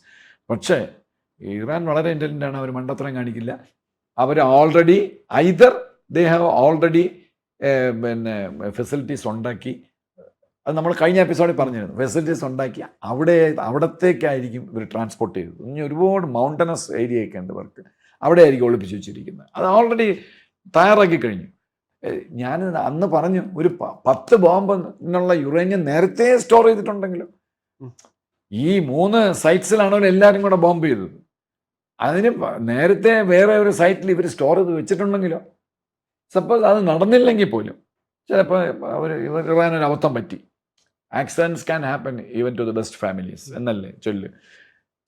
പക്ഷേ ഇറാൻ വളരെ ഇൻ്റലിജൻ്റ് ആണ്. അവർ മണ്ടത്തരം കാണിക്കില്ല. അവർ already either they have already പിന്നെ ഫെസിലിറ്റീസ് ഉണ്ടാക്കി. അത് നമ്മൾ കഴിഞ്ഞ എപ്പിസോഡിൽ പറഞ്ഞിരുന്നു. ഫെസിലിറ്റീസ് ഉണ്ടാക്കി അവിടത്തേക്കായിരിക്കും ഇവർ ട്രാൻസ്പോർട്ട് ചെയ്തത്. ഇനി ഒരുപാട് മൗണ്ടനസ് ഏരിയയൊക്കെ ഉണ്ട് ഇവർക്ക്. അവിടെ ആയിരിക്കും ഒളിപ്പിച്ച് വെച്ചിരിക്കുന്നത്. അത് ഓൾറെഡി തയ്യാറാക്കി കഴിഞ്ഞു. ഞാൻ അന്ന് പറഞ്ഞു, ഒരു 10 ബോംബിനുള്ള യുറേനിയം നേരത്തെ സ്റ്റോർ ചെയ്തിട്ടുണ്ടെങ്കിലും ഈ 3 സൈറ്റ്സിലാണ് അവർ എല്ലാവരും കൂടെ ബോംബ് ചെയ്തത്. അതിന് നേരത്തെ വേറെ ഒരു സൈറ്റിൽ ഇവർ സ്റ്റോർ ചെയ്ത് വെച്ചിട്ടുണ്ടെങ്കിലോ, സപ്പോസ് അത് നടന്നില്ലെങ്കിൽ പോലും ചിലപ്പോൾ ഇറാനൊരു അബദ്ധം പറ്റി. Accidents can happen even to the best families എന്നല്ലേ ചൊല്ല്.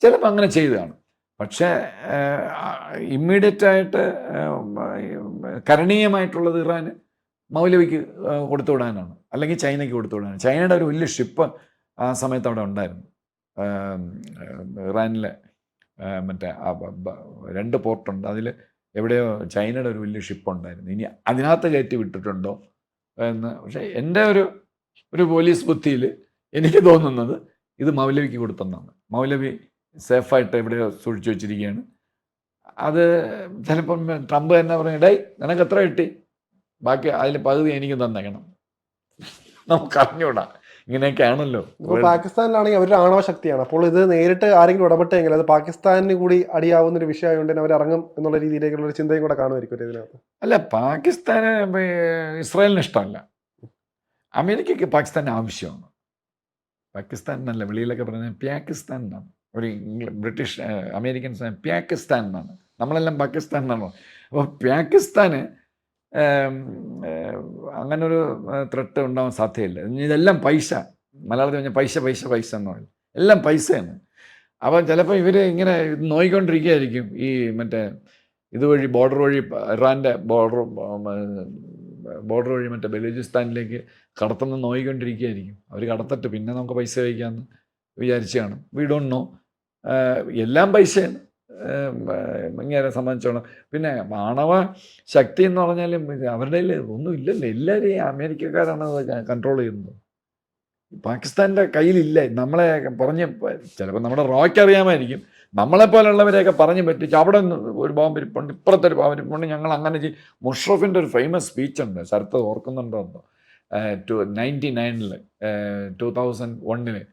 ചിലപ്പോൾ അങ്ങനെ ചെയ്തതാണ്. പക്ഷേ ഇമ്മീഡിയറ്റായിട്ട് കരണീയമായിട്ടുള്ളത് ഇറാന് മൗലവിക്ക് കൊടുത്തുവിടാനാണ്, അല്ലെങ്കിൽ ചൈനയ്ക്ക് കൊടുത്തുവിടാനാണ്. ചൈനയുടെ ഒരു വലിയ ഷിപ്പ് ആ സമയത്ത് അവിടെ ഉണ്ടായിരുന്നു. ഇറാനിലെ മറ്റേ 2 പോർട്ടുണ്ട്. അതിൽ എവിടെയോ ചൈനയുടെ ഒരു വലിയ ഷിപ്പ് ഉണ്ടായിരുന്നു. ഇനി അതിനകത്ത് കയറ്റി വിട്ടിട്ടുണ്ടോ എന്ന്. പക്ഷേ എൻ്റെ ഒരു പോലീസ് ബുദ്ധിയിൽ എനിക്ക് തോന്നുന്നത് ഇത് മൗലവിക്ക് കൊടുത്തെന്നാണ്. മൗലവി സേഫായിട്ട് എവിടെയോ സൂക്ഷിച്ചു വെച്ചിരിക്കുകയാണ്. അത് ചിലപ്പം ട്രംപ് തന്നെ പറയും, ഡേയ് നിനക്ക് എത്ര കിട്ടി, ബാക്കി അതിൽ പകുതി എനിക്ക് തന്നേക്കണം. നമുക്ക് അറിഞ്ഞൂടാ. ഇങ്ങനെയൊക്കെയാണല്ലോ. ഇപ്പോൾ പാകിസ്ഥാനിലാണെങ്കിൽ അവരുടെ ആണവ ശക്തിയാണ്. അപ്പോൾ ഇത് നേരിട്ട് ആരെങ്കിലും ഇടപെട്ടെങ്കിൽ അത് പാകിസ്ഥാനിന് കൂടി അടിയാവുന്ന ഒരു വിഷയമായതുകൊണ്ട് തന്നെ അവർ ഇറങ്ങും എന്നുള്ള രീതിയിലേക്കുള്ള ഒരു ചിന്തയും കൂടെ കാണുമായിരിക്കും ഇതിനകത്ത്. അല്ല, പാകിസ്ഥാന് ഇസ്രായേലിന് ഇഷ്ടമല്ല. അമേരിക്കയ്ക്ക് പാകിസ്ഥാൻ ആവശ്യമാണ്. പാകിസ്ഥാൻ എന്നല്ല, വെളിയിലൊക്കെ പറയുന്നത് പാകിസ്ഥാൻ എന്നാണ്. ഒരു ബ്രിട്ടീഷ് അമേരിക്കൻസ് പാകിസ്ഥാൻ എന്നാണ്, നമ്മളെല്ലാം പാകിസ്ഥാൻ എന്നാണ്. അപ്പോൾ പാകിസ്ഥാന് അങ്ങനൊരു ത്രെട്ട് ഉണ്ടാവാൻ സാധ്യതയില്ല. ഇതെല്ലാം പൈസ, മലയാളത്തിൽ പറഞ്ഞാൽ പൈസ പൈസ പൈസ എന്ന് പറയും, എല്ലാം പൈസയാണ്. അപ്പം ചിലപ്പോൾ ഇവർ ഇങ്ങനെ നോയിക്കൊണ്ടിരിക്കുകയായിരിക്കും. ഈ മറ്റേ ഇതുവഴി ബോർഡർ വഴി, ഇറാൻ്റെ ബോർഡർ വഴി മറ്റേ ബലൂചിസ്ഥാനിലേക്ക് കടത്തുന്ന നോയിക്കൊണ്ടിരിക്കുകയായിരിക്കും. അവർ കടത്തിട്ട് പിന്നെ നമുക്ക് പൈസ വയ്ക്കാമെന്ന് വിചാരിച്ച് കാണും. We don't know. എല്ലാം പൈസയാണ് ഇങ്ങനെ സംബന്ധിച്ചോളം. പിന്നെ ആണവ ശക്തി എന്ന് പറഞ്ഞാൽ അവരുടെ ഒന്നും ഇല്ലല്ലോ. എല്ലാവരെയും അമേരിക്കക്കാരാണ് അത് കൺട്രോൾ ചെയ്യുന്നത്. പാകിസ്ഥാൻ്റെ കയ്യിലില്ല. നമ്മളെ പറഞ്ഞ് ചിലപ്പോൾ നമ്മുടെ റോയ്ക്ക് അറിയാമായിരിക്കും. നമ്മളെപ്പോലുള്ളവരെയൊക്കെ പറഞ്ഞ് പറ്റിച്ച് അവിടെ ഒരു ബോംബ് ഇരിപ്പുണ്ട്, ഇപ്പുറത്തൊരു ബോംബ് ഇരിപ്പുണ്ട്, ഞങ്ങൾ അങ്ങനെ ചെയ്യും. മുഷറഫിൻ്റെ ഒരു ഫേമസ് സ്പീച്ചുണ്ട്, ശരത്ത് ഓർക്കുന്നുണ്ടോ എന്തോ, 99 2001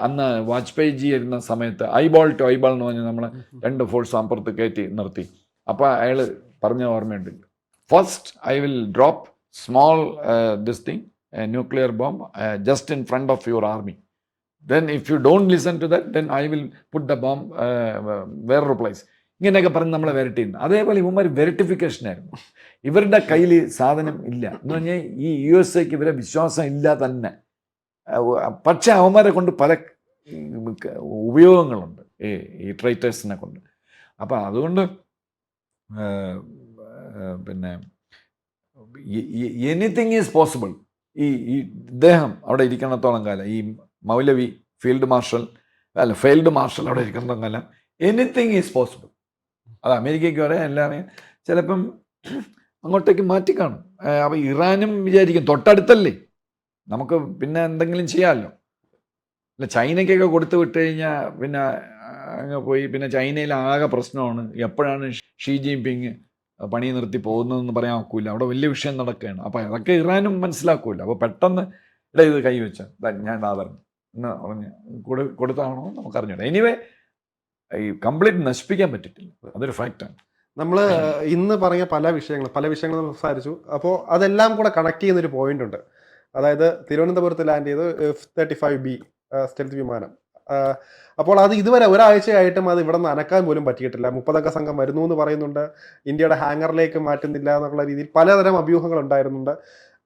അന്ന് വാജ്പേയി ജി ഇരുന്ന സമയത്ത് ഐബോൾ ടു ഐബോൾ എന്ന് പറഞ്ഞ് നമ്മളെ 2 ഫോഴ്സ് അപ്പുറത്ത് കയറ്റി നിർത്തി. അപ്പോൾ അയാൾ പറഞ്ഞ ഓർമ്മയുണ്ട്, first I will drop small this thing nuclear bomb just in front of your army, then if you don't listen to that then I will put the bomb വേറൊരു പ്ലേസ്. ഇങ്ങനെയൊക്കെ പറഞ്ഞ് നമ്മളെ വെരട്ടിയിരുന്നു. അതേപോലെ ഇവന്മാർ വെരട്ടിഫിക്കേഷനായിരുന്നു. ഇവരുടെ കയ്യിൽ സാധനം ഇല്ല എന്ന് പറഞ്ഞാൽ ഈ USA ഇവരെ വിശ്വാസം ഇല്ല തന്നെ. പക്ഷേ അവന്മാരെ കൊണ്ട് പല ഉപയോഗങ്ങളുണ്ട് ഈ ട്രൈറ്റേഴ്സിനെ കൊണ്ട്. അപ്പം അതുകൊണ്ട് പിന്നെ എനിത്തിങ് ഈസ് പോസിബിൾ. ഈ ഇദ്ദേഹം അവിടെ ഇരിക്കണത്തോളം കാലം, ഈ മൗലവി ഫീൽഡ് മാർഷൽ അവിടെ ഇരിക്കണത്തോളം കാലം എനിത്തിങ് ഈസ് പോസിബിൾ. അത് അമേരിക്കയ്ക്ക് പറയാം, എല്ലാവരെയും ചിലപ്പം അങ്ങോട്ടേക്ക് മാറ്റിക്കാണും. അപ്പം ഇറാനും വിചാരിക്കും തൊട്ടടുത്തല്ലേ, നമുക്ക് പിന്നെ എന്തെങ്കിലും ചെയ്യാമല്ലോ. അല്ല, ചൈനയ്ക്കൊക്കെ കൊടുത്തു വിട്ട് കഴിഞ്ഞാൽ പിന്നെ അങ്ങ് പോയി. പിന്നെ ചൈനയിൽ ആകെ പ്രശ്നമാണ്, എപ്പോഴാണ് ഷീ ജിൻപിങ് പണി നിർത്തി പോകുന്നതെന്ന് പറയാൻ ഒക്കില്ല. അവിടെ വലിയ വിഷയം നടക്കുകയാണ്. അപ്പോൾ അതൊക്കെ ഇറാനും മനസ്സിലാക്കില്ല. അപ്പോൾ പെട്ടെന്ന് ഇത് കൈവച്ച ഞാൻ പറഞ്ഞു എന്ന് പറഞ്ഞ് കൊടുത്താണോ നമുക്കറിഞ്ഞൂടാ. എനിവേ ഈ കംപ്ലീറ്റ് നശിപ്പിക്കാൻ പറ്റിയിട്ടില്ല, അതൊരു ഫാക്റ്റാണ്. നമ്മൾ ഇന്ന് പറഞ്ഞ പല വിഷയങ്ങൾ സംസാരിച്ചു. അപ്പോൾ അതെല്ലാം കൂടെ കണക്ട് ചെയ്യുന്നൊരു പോയിന്റ് ഉണ്ട്. അതായത് തിരുവനന്തപുരത്ത് ലാൻഡ് ചെയ്ത് F-35B സ്റ്റെൽത്ത് വിമാനം. അപ്പോൾ അത് ഇതുവരെ ഒരാഴ്ചയായിട്ടും അത് ഇവിടെ നിന്ന് അനക്കാൻ പോലും പറ്റിയിട്ടില്ല. 30 അംഗ സംഘം വരുന്നു എന്ന് പറയുന്നുണ്ട്. ഇന്ത്യയുടെ ഹാങ്ങറിലേക്ക് മാറ്റുന്നില്ല എന്നുള്ള രീതിയിൽ പലതരം അഭ്യൂഹങ്ങൾ ഉണ്ടായിരുന്നുണ്ട്.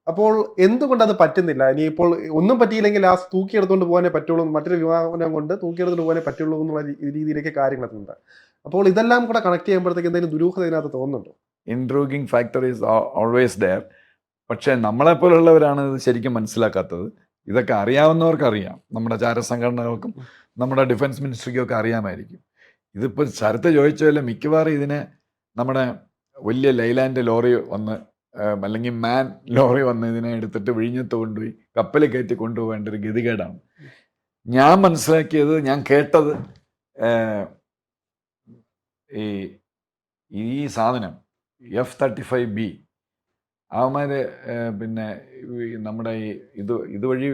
അപ്പോൾ എന്തുകൊണ്ട് അത് പറ്റുന്നില്ല? ഇനിയിപ്പോൾ ഒന്നും പറ്റിയില്ലെങ്കിൽ ആ തൂക്കിയെടുത്തുകൊണ്ട് പോകാനേ പറ്റുള്ളൂ, മറ്റൊരു വിമാനം കൊണ്ട് തൂക്കിയെടുത്തുകൊണ്ട് പോകാനേ പറ്റുള്ളൂ എന്നുള്ള രീതിയിലേക്ക് കാര്യങ്ങളെത്തുന്നുണ്ട്. അപ്പോൾ ഇതെല്ലാം കൂടെ കണക്ട് ചെയ്യുമ്പോഴത്തേക്ക് എന്തെങ്കിലും ദുരൂഹത ഇതിനകത്ത് തോന്നുന്നുണ്ടോ? ഇൻട്രൂഗിങ് ഫാക്ടർ ഈസ് ഓൾവേസ് ദെയർ. പക്ഷേ നമ്മളെപ്പോലുള്ളവരാണ് ഇത് ശരിക്കും മനസ്സിലാക്കാത്തത്. ഇതൊക്കെ അറിയാവുന്നവർക്ക് അറിയാം, നമ്മുടെ ചാരസംഘടനകൾക്കും നമ്മുടെ ഡിഫൻസ് മിനിസ്ട്രിക്കും ഒക്കെ അറിയാമായിരിക്കും. ഇതിപ്പോൾ ശരത്ത് ചോദിച്ചതല്ല, മിക്കവാറും ഇതിനെ നമ്മുടെ വലിയ ലൈലാൻഡ് ലോറി വന്ന് അല്ലെങ്കിൽ മാൻ ലോറി വന്ന് ഇതിനെ എടുത്തിട്ട് വിഴിഞ്ഞത്ത് കൊണ്ടുപോയി കപ്പൽ കയറ്റി കൊണ്ടുപോകേണ്ട ഒരു ഗതികേടാണ്. ഞാൻ മനസ്സിലാക്കിയത്, ഞാൻ കേട്ടത്, ഈ ഈ സാധനം F-35B അവന്മാർ പിന്നെ നമ്മുടെ ഈ ഇതുവഴി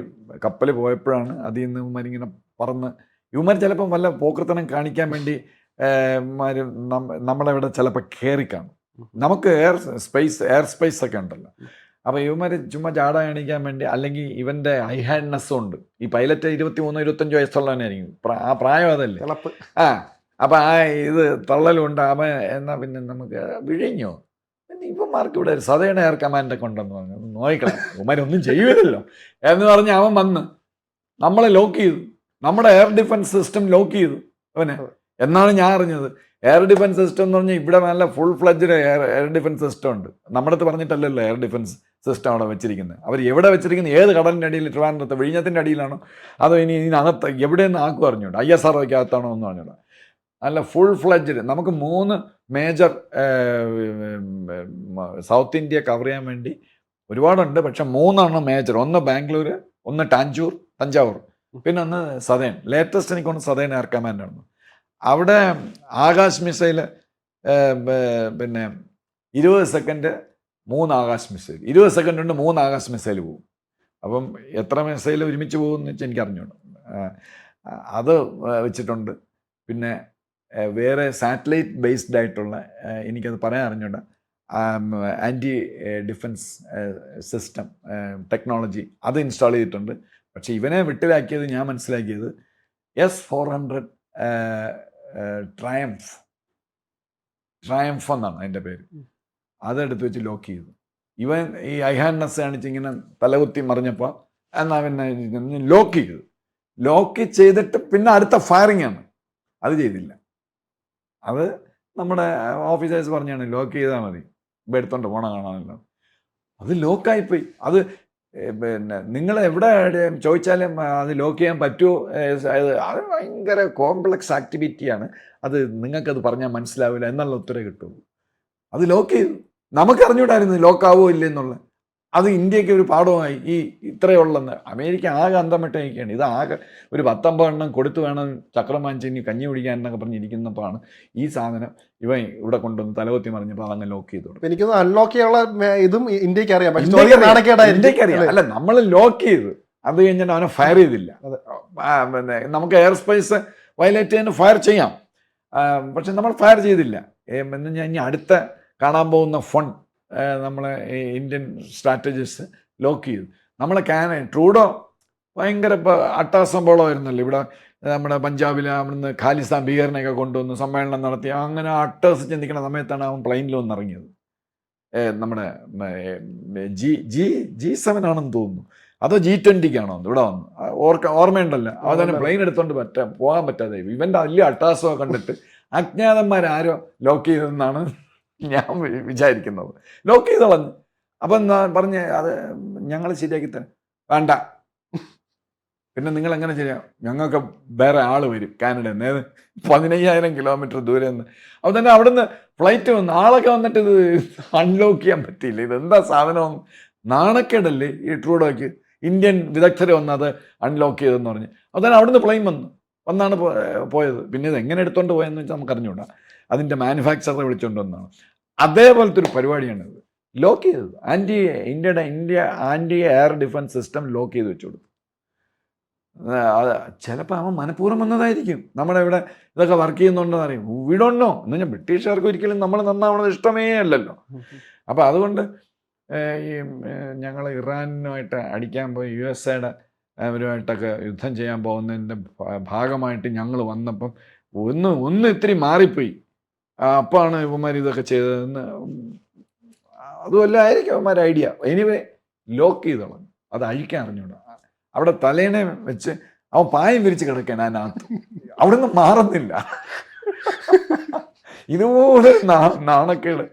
കപ്പൽ പോയപ്പോഴാണ് അതിൽ നിന്ന് ഇവന്മാരിങ്ങനെ പറന്ന്, ഇവന്മാർ ചിലപ്പം വല്ല പോക്കൃത്തനം കാണിക്കാൻ വേണ്ടി നമ്മളെവിടെ ചിലപ്പോൾ കയറി കാണും. നമുക്ക് എയർ സ്പേസ് ഒക്കെ ഉണ്ടല്ലോ. അപ്പോൾ ഇവന്മാർ ചുമ്മാ ജാട കാണിക്കാൻ വേണ്ടി, അല്ലെങ്കിൽ ഇവൻ്റെ ഹൈ ഹാൻഡ്നെസ്സും ഉണ്ട്. ഈ പൈലറ്റ് 23-25 വയസ്സുള്ളവനായിരിക്കും, ആ പ്രായം അതല്ലേ. അപ്പം ആ ഇത് തള്ളലുണ്ട്. അവൻ എന്നാൽ പിന്നെ നമുക്ക് വിഴിഞ്ഞോ, ഇവന്മാർക്ക് ഇവിടെ സദേൺ എയർ കമാൻഡൊക്കെ ഉണ്ടെന്ന് പറഞ്ഞു, നോക്കണം ഇവന്മാരൊന്നും ചെയ്യുമല്ലോ എന്ന് പറഞ്ഞ് അവൻ വന്ന് നമ്മളെ ലോക്ക് ചെയ്തു. നമ്മുടെ എയർ ഡിഫൻസ് സിസ്റ്റം ലോക്ക് ചെയ്തു അവനെ. എന്നാണ് ഞാൻ അറിഞ്ഞത്. എയർ ഡിഫൻസ് സിസ്റ്റം എന്ന് പറഞ്ഞാൽ ഇവിടെ നല്ല full fledged air defence system ഉണ്ട്. നമ്മുടെ അടുത്ത് പറഞ്ഞിട്ടല്ലല്ലോ എയർ ഡിഫൻസ് സിസ്റ്റം അവിടെ വെച്ചിരിക്കുന്നത്. അവർ എവിടെ വെച്ചിരിക്കുന്നത്, ഏത് കടലിൻ്റെ അടിയിൽ, ട്രിവാൻഡ്രത്ത് വിഴിഞ്ഞത്തിൻ്റെ അടിയിലാണോ അതോ ഇതിനകത്ത് എവിടെയെന്ന് ആക്കും അറിഞ്ഞൂടാ, ISROയ്ക്ക് അകത്താണോ ഒന്നും അറിഞ്ഞൂടാ. നല്ല ഫുൾ ഫ്ലഡ്ജഡ്. നമുക്ക് 3 മേജർ സൗത്ത് ഇന്ത്യ കവർ ചെയ്യാൻ വേണ്ടി ഒരുപാടുണ്ട്, പക്ഷെ 3 മേജർ. ഒന്ന് ബാംഗ്ലൂർ, ഒന്ന് തഞ്ചാവൂർ, പിന്നെ ഒന്ന് സദേൺ. ലേറ്റസ്റ്റ് എനിക്കൊന്ന് സദേൺ എയർ കമാൻഡാണ്. അവിടെ ആകാശ് മിസൈൽ പിന്നെ 20 സെക്കൻഡ് 3 ആകാശ് മിസൈൽ, 20 സെക്കൻഡ് കൊണ്ട് 3 ആകാശ് മിസൈൽ പോകും. അപ്പം എത്ര മിസൈൽ ഒരുമിച്ച് പോകുമെന്ന് വെച്ചാൽ എനിക്ക് അറിഞ്ഞോളൂ. അത് വെച്ചിട്ടുണ്ട്. പിന്നെ വേറെ സാറ്റലൈറ്റ് ബേസ്ഡ് ആയിട്ടുള്ള, എനിക്കത് പറയാൻ അറിഞ്ഞൂടാ, ആൻറ്റി ഡിഫൻസ് സിസ്റ്റം ടെക്നോളജി അത് ഇൻസ്റ്റാൾ ചെയ്തിട്ടുണ്ട്. പക്ഷെ ഇവനെ വിട്ടിലാക്കിയത്, ഞാൻ മനസ്സിലാക്കിയത്, S-400 ട്രയംഫ് എന്നാണ് അതിൻ്റെ പേര്. അതെടുത്ത് വെച്ച് ലോക്ക് ചെയ്തു. ഇവൻ ഈ ഐഹാൻഡ്നെസ് കാണിച്ച് ഇങ്ങനെ തലകുത്തി മറിഞ്ഞപ്പോൾ എന്നാൽ പിന്നെ ലോക്ക് ചെയ്തിട്ട് പിന്നെ അടുത്ത ഫയറിംഗ് ആണ്. അത് ചെയ്തില്ല. അത് നമ്മുടെ ഓഫീസേഴ്സ് പറഞ്ഞാണ് ലോക്ക് ചെയ്താൽ മതി, ഇപ്പം എടുത്തോണ്ട് പോണ കാണാമല്ലോ. അത് ലോക്കായിപ്പോയി. അത് പിന്നെ നിങ്ങൾ എവിടെ ചോദിച്ചാലും അത് ലോക്ക് ചെയ്യാൻ പറ്റുമോ, അത് ഭയങ്കര കോംപ്ലക്സ് ആക്ടിവിറ്റിയാണ്. അത് നിങ്ങൾക്കത് പറഞ്ഞാൽ മനസ്സിലാവില്ല എന്നുള്ള ഉത്തരവേ കിട്ടുള്ളൂ. അത് ലോക്ക് ചെയ്തു. നമുക്കറിഞ്ഞൂടായിരുന്നു ലോക്കാവോ ഇല്ലെന്നുള്ളത്. അത് ഇന്ത്യക്ക് ഒരു പാഠമായി. ഈ ഇത്രയുള്ളെന്ന് അമേരിക്ക ആകെ അന്തം വിട്ട് നിൽക്കുകയാണ്. ഇത് ആകെ ഒരു 19 എണ്ണം കൊടുത്തു വേണം ചക്രം വാങ്ങിച്ച് കഞ്ഞി കുടിക്കാൻ എന്നൊക്കെ പറഞ്ഞിരിക്കുന്നപ്പോഴാണ് ഈ സാധനം ഇവൻ ഇവിടെ കൊണ്ടുവന്ന് തലകൊത്തി മറിഞ്ഞപ്പോൾ അതങ്ങ് ലോക്ക് ചെയ്തു. എനിക്കൊന്ന് അൺലോക്ക് ചെയ്യാനുള്ള ഇതും ഇന്ത്യക്ക് അറിയാം. ഇന്ത്യക്ക് അറിയാം. അല്ല, നമ്മൾ ലോക്ക് ചെയ്തു. അത് കഴിഞ്ഞിട്ട് അവനെ ഫയർ ചെയ്തില്ല. പിന്നെ നമുക്ക് എയർ സ്പേസ് വയലേറ്റ് ചെയ്യാൻ ഫയർ ചെയ്യാം, പക്ഷെ നമ്മൾ ഫയർ ചെയ്തില്ല. എന്ന് ഞാൻ ഇനി അടുത്ത കാണാൻ പോകുന്ന ഫണ്ട് നമ്മളെ ഇന്ത്യൻ സ്ട്രാറ്റജിസ്റ്റ് ലോക്ക് ചെയ്തു. നമ്മളെ ട്രൂഡോ ഭയങ്കര അട്ടഹാസംഭവമായിരുന്നല്ലോ. ഇവിടെ നമ്മുടെ പഞ്ചാബിൽ അവിടുന്ന് ഖാലിസ്ഥാൻ ഭീകരനെയൊക്കെ കൊണ്ടുവന്ന് സമ്മേളനം നടത്തി. അങ്ങനെ അട്ടഹസ് ചിന്തിക്കുന്ന സമയത്താണ് അവൻ പ്ലെയിനിൽ വന്ന് ഇറങ്ങിയത്. നമ്മുടെ G7 ആണെന്ന് തോന്നുന്നു, അതോ G20 ഇവിടെ വന്നു, ഓർമ്മയുണ്ടല്ലോ. അവൻ പ്ലെയിൻ എടുത്തോണ്ട് പോകാൻ പറ്റാതെ ഇവൻ്റെ വലിയ അട്ടഹാസമൊക്കെ കണ്ടിട്ട് അജ്ഞാതന്മാരാരോ ലോക്ക് ചെയ്തതെന്നാണ് ഞാൻ വിചാരിക്കുന്നത്. ലോക്ക് ചെയ്ത് കളഞ്ഞു. അപ്പം എന്താ പറഞ്ഞ്, അത് ഞങ്ങൾ ശരിയാക്കി തരാം. വേണ്ട, പിന്നെ നിങ്ങൾ എങ്ങനെ ശരിയാവും? ഞങ്ങൾക്ക് വേറെ ആൾ വരും കാനഡയിൽ നിന്ന്, 15,000 കിലോമീറ്റർ ദൂരെ നിന്ന്. അപ്പോൾ തന്നെ അവിടെ നിന്ന് ഫ്ലൈറ്റ് വന്നു, ആളൊക്കെ വന്നിട്ട് ഇത് അൺലോക്ക് ചെയ്യാൻ പറ്റിയില്ല. ഇതെന്താ സാധനം, നാണക്കേടല്ലേ ഈ ട്രൂഡോയ്ക്ക്. ഇന്ത്യൻ വിദഗ്ധർ വന്ന് അത് അൺലോക്ക് ചെയ്തെന്ന് പറഞ്ഞ്. അപ്പോൾ തന്നെ അവിടെ നിന്ന് പ്ലെയിൻ വന്നാണ് പോയത്. പിന്നെ ഇത് എങ്ങനെ എടുത്തുകൊണ്ട് പോയെന്ന് വെച്ചാൽ നമുക്ക് അറിഞ്ഞൂടാ. അതിൻ്റെ മാനുഫാക്ചറെ വിളിച്ചുകൊണ്ട് വന്നതാണ്. അതേപോലത്തെ ഒരു പരിപാടിയാണിത്. ലോക്ക് ചെയ്തത് India anti air defence system lock ചെയ്ത് വെച്ചു കൊടുത്തു. ചിലപ്പോൾ അവൻ മനഃപൂർവ്വം വന്നതായിരിക്കും. നമ്മുടെ ഇവിടെ ഇതൊക്കെ വർക്ക് ചെയ്യുന്നുണ്ടെന്ന് അറിയും. We don't know. എന്ന് പറഞ്ഞാൽ ബ്രിട്ടീഷുകാർക്ക് ഒരിക്കലും നമ്മൾ നന്നാവണത് ഇഷ്ടമേ അല്ലല്ലോ. അപ്പോൾ അതുകൊണ്ട് ഈ ഞങ്ങൾ ഇറാനുമായിട്ട് അടിക്കാൻ പോയി USA അവരുമായിട്ടൊക്കെ യുദ്ധം ചെയ്യാൻ പോകുന്നതിൻ്റെ ഭാഗമായിട്ട് ഞങ്ങൾ വന്നപ്പം ഒന്ന് ഇത്തിരി മാറിപ്പോയി. അപ്പാണ് ഇവന്മാർ ഇതൊക്കെ ചെയ്തതെന്ന്. അതുമല്ല ആയിരിക്കും അവന്മാർ ഐഡിയ. എനിവേ ലോക്ക് ചെയ്തോളാം. അത് അഴിക്കാൻ അറിഞ്ഞൂടാ. അവിടെ തലേനെ വെച്ച് അവൻ പായം വിരിച്ച് കിടക്കാൻ അതിനകത്ത് അവിടുന്ന് മാറുന്നില്ല. ഇതുപോലെ നാണക്കേട്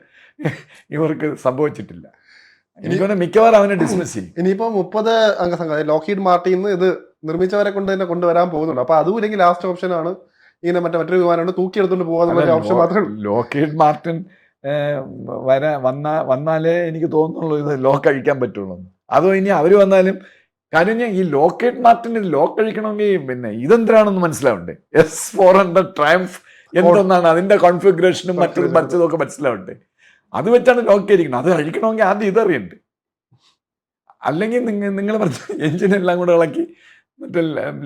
ഇവർക്ക് സംഭവിച്ചിട്ടില്ല. എനിക്കൊന്ന് മിക്കവാറും അവനെ ഡിസ്മിസ് ചെയ്യും. ഇനിയിപ്പോ 30 അംഗ സംഘം ലോക്ഹീഡ് മാർട്ടിന്ന് ഇത് നിർമ്മിച്ചവരെ കൊണ്ട് തന്നെ കൊണ്ടുവരാൻ പോകുന്നുണ്ട്. അപ്പൊ അതും ഇല്ലെങ്കിൽ ലാസ്റ്റ് ഓപ്ഷൻ ആണ് ഇങ്ങനെ മറ്റൊരു വിമാനം തൂക്കിയെടുത്തോണ്ട് പോകാന്നുള്ള ഓപ്ഷൻ മാത്രമേ. ലോക്ഹീഡ് മാർട്ടിൻ വന്നാലേ എനിക്ക് തോന്നുന്നുള്ളൂ ഇത് ലോക്ക് അഴിക്കാൻ പറ്റുള്ളൂ. അതോ ഇനി അവർ വന്നാലും കാര്യം ഞാൻ ഈ ലോക്കേറ്റ് മാർട്ടിന് ലോക്ക് കഴിക്കണമെങ്കിൽ പിന്നെ ഇതെന്തിനാണെന്ന് മനസ്സിലാവണ്ടേ. S-400 ട്രയംഫ് എന്തെന്നാണ് അതിന്റെ കോൺഫിഗറേഷനും മറ്റതും ഒക്കെ മനസ്സിലാവണ്ടേ. അത് വെച്ചാണ് ലോക്ക് ചെയ്തിരിക്കുന്നത്. അത് കഴിക്കണമെങ്കിൽ ആദ്യം ഇതറിയണ്ടേ. അല്ലെങ്കിൽ നിങ്ങൾ പറഞ്ഞ എഞ്ചിനെല്ലാം കൂടെ ഇളക്കി മറ്റേ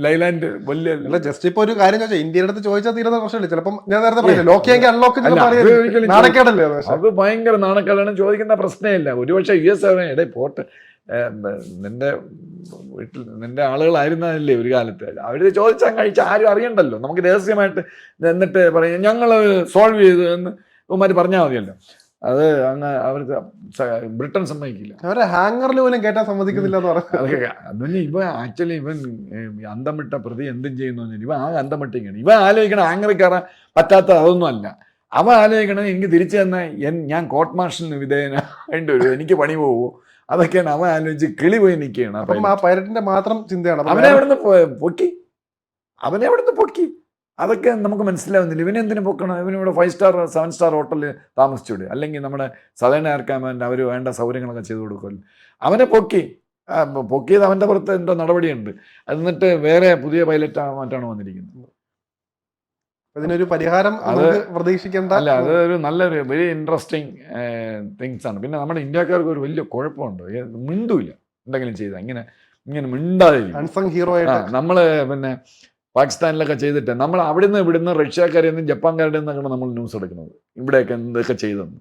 ലൈലാൻഡ് വലിയ ജസ്റ്റ് ഇപ്പൊ ഒരു കാര്യം ചോദിച്ചാൽ ഇന്ത്യയുടെ അടുത്ത് ചോദിച്ചാൽ തീരുന്ന പ്രശ്നമില്ല. ചിലപ്പം ഞാൻ നേരത്തെ പറഞ്ഞു ലോക്ക് ചെയ്യാൻ അൺലോക്ക് നാണക്കേടല്ലേ. അത് ഭയങ്കര നാണക്കേടാണ്, ചോദിക്കുന്ന പ്രശ്നമില്ല. ഒരുപക്ഷെ US ഇടേ പോട്ടെ, നിന്റെ വീട്ടിൽ നിന്റെ ആളുകളായിരുന്നല്ലേ ഒരു കാലത്ത്, അവര് ചോദിച്ചാൽ കഴിച്ച ആരും അറിയണ്ടല്ലോ, നമുക്ക് രഹസ്യമായിട്ട് എന്നിട്ട് പറയും ഞങ്ങൾ സോൾവ് ചെയ്തു എന്ന് ഉമ്മാര് പറഞ്ഞാൽ മതിയല്ലോ. അത് അങ്ങ് അവർ ബ്രിട്ടൻ സമ്മതിക്കില്ല. അവരെ ഹാങ്ങറിൽ പോലും കേട്ടാൻ സമ്മതിക്കുന്നില്ല എന്ന് പറഞ്ഞു. അതുപോലെ ഇവ ആക്ച്വലി ഇവൻ അന്തം വിട്ട പ്രതി എന്തും ചെയ്യുന്നു പറഞ്ഞാൽ ഇവ ആകെ അന്തം വിട്ടിരിക്കണം. ഇവ ആലോചിക്കണം ഹാങ്ങറിൽ കയറാൻ പറ്റാത്ത അതൊന്നും അല്ല. അവ ആലോചിക്കണം എനിക്ക് തിരിച്ചു തന്നെ ഞാൻ കോർട്ട് മാർഷലിന് വിധേയനായിട്ട് വരും, എനിക്ക് പണി പോകുമോ, അതൊക്കെയാണ് അവൻ ആലോചിച്ച് കിളി പോയി നിൽക്കുകയാണ്. അപ്പം ആ പൈലറ്റിന്റെ മാത്രം ചിന്തയാണ്. അവനെ എവിടുന്ന് പൊക്കി അതൊക്കെ നമുക്ക് മനസ്സിലാവുന്നില്ല. ഇവനെന്തിനു പൊക്കണം? ഇവനിവിടെ 5 സ്റ്റാർ 7 സ്റ്റാർ ഹോട്ടലിൽ താമസിച്ചുവിടുക, അല്ലെങ്കിൽ നമ്മുടെ സദേൺ എയർ കമാൻഡ് അവർ വേണ്ട സൗകര്യങ്ങളൊക്കെ ചെയ്തു കൊടുക്കുമല്ലോ. അവനെ പൊക്കിയത് അവൻ്റെ പുറത്ത് എന്തോ നടപടിയുണ്ട്. എന്നിട്ട് വേറെ പുതിയ പൈലറ്റ് മാറ്റാണ് വന്നിരിക്കുന്നത്. അതിനൊരു പരിഹാരം പ്രതീക്ഷിക്കേണ്ട അല്ല, അതൊരു നല്ലൊരു വെരി ഇൻട്രസ്റ്റിംഗ് തിങ്സ് ആണ്. പിന്നെ നമ്മുടെ ഇന്ത്യക്കാർക്ക് ഒരു വലിയ കുഴപ്പമുണ്ട്, മിണ്ടൂല എന്തെങ്കിലും ചെയ്താൽ ഇങ്ങനെ മിണ്ടാതിരിക്കും. അൺസങ് ഹീറോ ആയിട്ട് നമ്മള് പിന്നെ പാകിസ്ഥാനിലൊക്കെ ചെയ്തിട്ട് നമ്മൾ അവിടുന്ന് ഇവിടുന്ന് റഷ്യക്കാരിൽ നിന്നും ജപ്പാൻകാരുടെ നിന്നൊക്കെയാണ് നമ്മൾ ന്യൂസ് എടുക്കുന്നത്, ഇവിടെയൊക്കെ എന്തൊക്കെ ചെയ്തെന്ന്.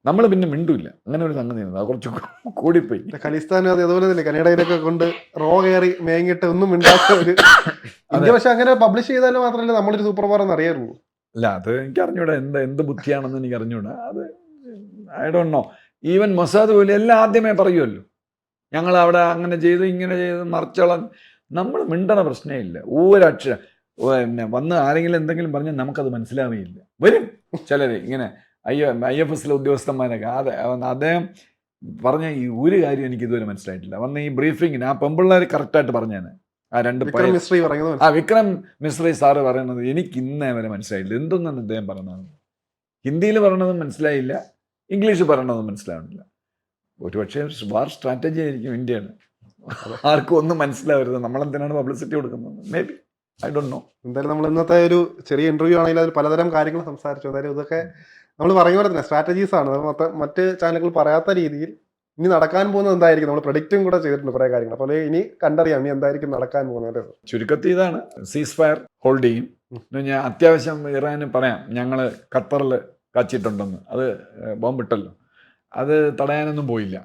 നമ്മൾ പിന്നെ മിണ്ടൂല്ല. അങ്ങനെ ഒരു സംഗതി അത് കുറച്ച് കൂടിപ്പോയി. ഖലിസ്ഥാനും അതുപോലെ തന്നെ കനഡയിലൊക്കെ കൊണ്ട് റോ കയറി മേങ്ങിട്ട് ഒന്നും മിണ്ടാത്ത ഒരു ഇന്ത്യ. പക്ഷെ അങ്ങനെ പബ്ലിഷ് ചെയ്താലും മാത്രമല്ല നമ്മളൊരു സൂപ്പർ പവർ എന്ന് അറിയാറുള്ളൂ. അല്ല, അത് എനിക്ക് അറിഞ്ഞൂടാ, എന്ത് ബുദ്ധിയാണെന്ന് എനിക്ക് അറിഞ്ഞൂടാ. അത് I don't know. Even Mossad പോലും എല്ലാം ആദ്യമേ പറയുമല്ലോ, ഞങ്ങൾ അവിടെ അങ്ങനെ ചെയ്തു ഇങ്ങനെ ചെയ്തു മറിച്ചോളാൻ. നമ്മൾ മിണ്ടണ പ്രശ്നമില്ല. ഒരക്ഷരം വന്ന് ആരെങ്കിലും എന്തെങ്കിലും പറഞ്ഞാൽ നമുക്കത് മനസ്സിലാവുകയില്ല. വരും ചിലർ ഇങ്ങനെ IFS ഉദ്യോഗസ്ഥന്മാരൊക്കെ. അദ്ദേഹം പറഞ്ഞ ഈ ഒരു കാര്യം എനിക്ക് ഇതുവരെ മനസ്സിലായിട്ടില്ല. വന്ന് ഈ ബ്രീഫിങ്ങിന് ആ പെമ്പിള്ളേർ കറക്റ്റായിട്ട് പറഞ്ഞാണ്. ആ വിക്രം മിശ്രി സാറ് പറയുന്നത് എനിക്ക് ഇന്നേ വരെ മനസ്സിലായില്ല. എന്തൊന്നാണ് അദ്ദേഹം പറയുന്നത്? ഹിന്ദിയിൽ പറയണതും മനസ്സിലായില്ല, ഇംഗ്ലീഷ് പറയണതും മനസ്സിലാവുന്നില്ല. ഒരുപക്ഷെ വാർ സ്ട്രാറ്റജി ആയിരിക്കും ഇന്ത്യയാണ്. ആർക്കും ഒന്നും മനസ്സിലാവരുത്, നമ്മളെന്തിനാണ് പബ്ലിസിറ്റി കൊടുക്കുന്നത്? May be, I don't know. എന്തായാലും നമ്മൾ ഇന്നത്തെ ഒരു ചെറിയ ഇന്റർവ്യൂ ആണെങ്കിൽ അതിൽ പലതരം കാര്യങ്ങൾ സംസാരിച്ചു. അതായത് ഇതൊക്കെ നമ്മൾ പറയുന്ന പോലെ തന്നെ സ്ട്രാറ്റജീസ് ആണ്, മറ്റ് ചാനലുകൾ പറയാത്ത രീതിയിൽ ഇനി നടക്കാൻ പോകുന്നത് എന്തായിരിക്കും നമ്മൾ പ്രഡിക്റ്റും കൂടെ ചെയ്തിട്ടുണ്ട് കുറേ കാര്യങ്ങൾ. അപ്പോൾ ഇനി കണ്ടറിയാം ഇനി എന്തായിരിക്കും നടക്കാൻ പോകുന്നത്. ചുരുക്കത്തിൽ ഇതാണ്, സീസ് ഫയർ ഹോൾഡ് ചെയ്യും. ഞാൻ അത്യാവശ്യം ഇറാന് പറയാം ഞങ്ങൾ ഖത്തറിൽ കാച്ചിട്ടുണ്ടെന്ന്, അത് ബോംബിട്ടല്ലോ, അത് തടയാനൊന്നും പോയില്ല.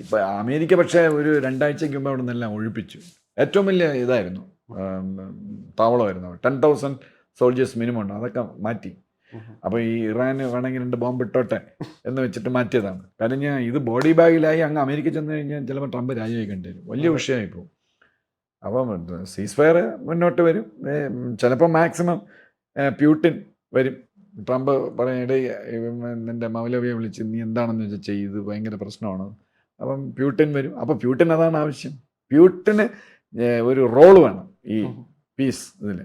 ഇപ്പം അമേരിക്ക പക്ഷേ ഒരു 2 ആഴ്ചയ്ക്ക് മുമ്പ് അവിടെ നിന്നെല്ലാം ഒഴിപ്പിച്ചു. ഏറ്റവും വലിയ ഇതായിരുന്നു, താവളമായിരുന്നു. 10,000 സോൾജേഴ്സ് മിനിമം ഉണ്ട്, അതൊക്കെ മാറ്റി. അപ്പോൾ ഈ ഇറാന് വേണമെങ്കിൽ 2 ബോംബ് ഇട്ടോട്ടെ എന്ന് വെച്ചിട്ട് മാറ്റിയതാണ്. കാര്യം ഞാൻ ഇത് ബോഡി ബാഗിലായി അങ്ങ് അമേരിക്ക ചെന്ന് കഴിഞ്ഞാൽ ചിലപ്പോൾ ട്രംപ് രാജിവെക്കേണ്ടി വരും, വലിയ വിഷയമായി പോകും. അപ്പം സീസ് ഫയർ മുന്നോട്ട് വരും. ചിലപ്പോൾ മാക്സിമം പ്യൂട്ടിൻ വരും. ട്രംപ് പറയണേ നിൻ്റെ മൗലവിയെ വിളിച്ച് നീ എന്താണെന്ന് വെച്ചാൽ ചെയ്ത് ഭയങ്കര പ്രശ്നമാണ്. അപ്പം പ്യൂട്ടിൻ വരും. അപ്പോൾ പ്യൂട്ടിൻ അതാണ് ആവശ്യം. പ്യൂട്ടിന് ഒരു റോള് വേണം ഈ പീസ് ഇതിൽ.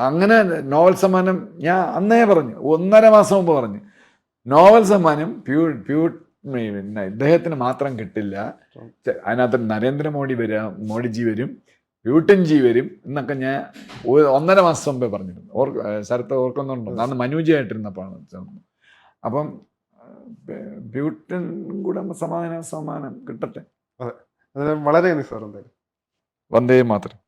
അങ്ങനെ നോവൽ സമ്മാനം ഞാൻ അന്നേ പറഞ്ഞു, 1.5 മാസം മുമ്പ് പറഞ്ഞു, നോവൽ സമ്മാനം പിന്നെ ഇദ്ദേഹത്തിന് മാത്രം കിട്ടില്ല. അതിനകത്ത് നരേന്ദ്രമോദി മോഡിജി വരും, പ്യൂട്ടിൻജി വരും എന്നൊക്കെ ഞാൻ 1.5 മാസം മുമ്പേ പറഞ്ഞിരുന്നു. ശരത്ത് ഓർക്കുന്നുണ്ടോ? അന്ന് മനുജി ആയിട്ടിരുന്നപ്പോഴാണ്. അപ്പം പ്യൂട്ടിൻ കൂടെ സമ്മാനം കിട്ടട്ടെ. വളരെ നന്ദി സാർ. എന്തായാലും വന്ദേ മാതരം.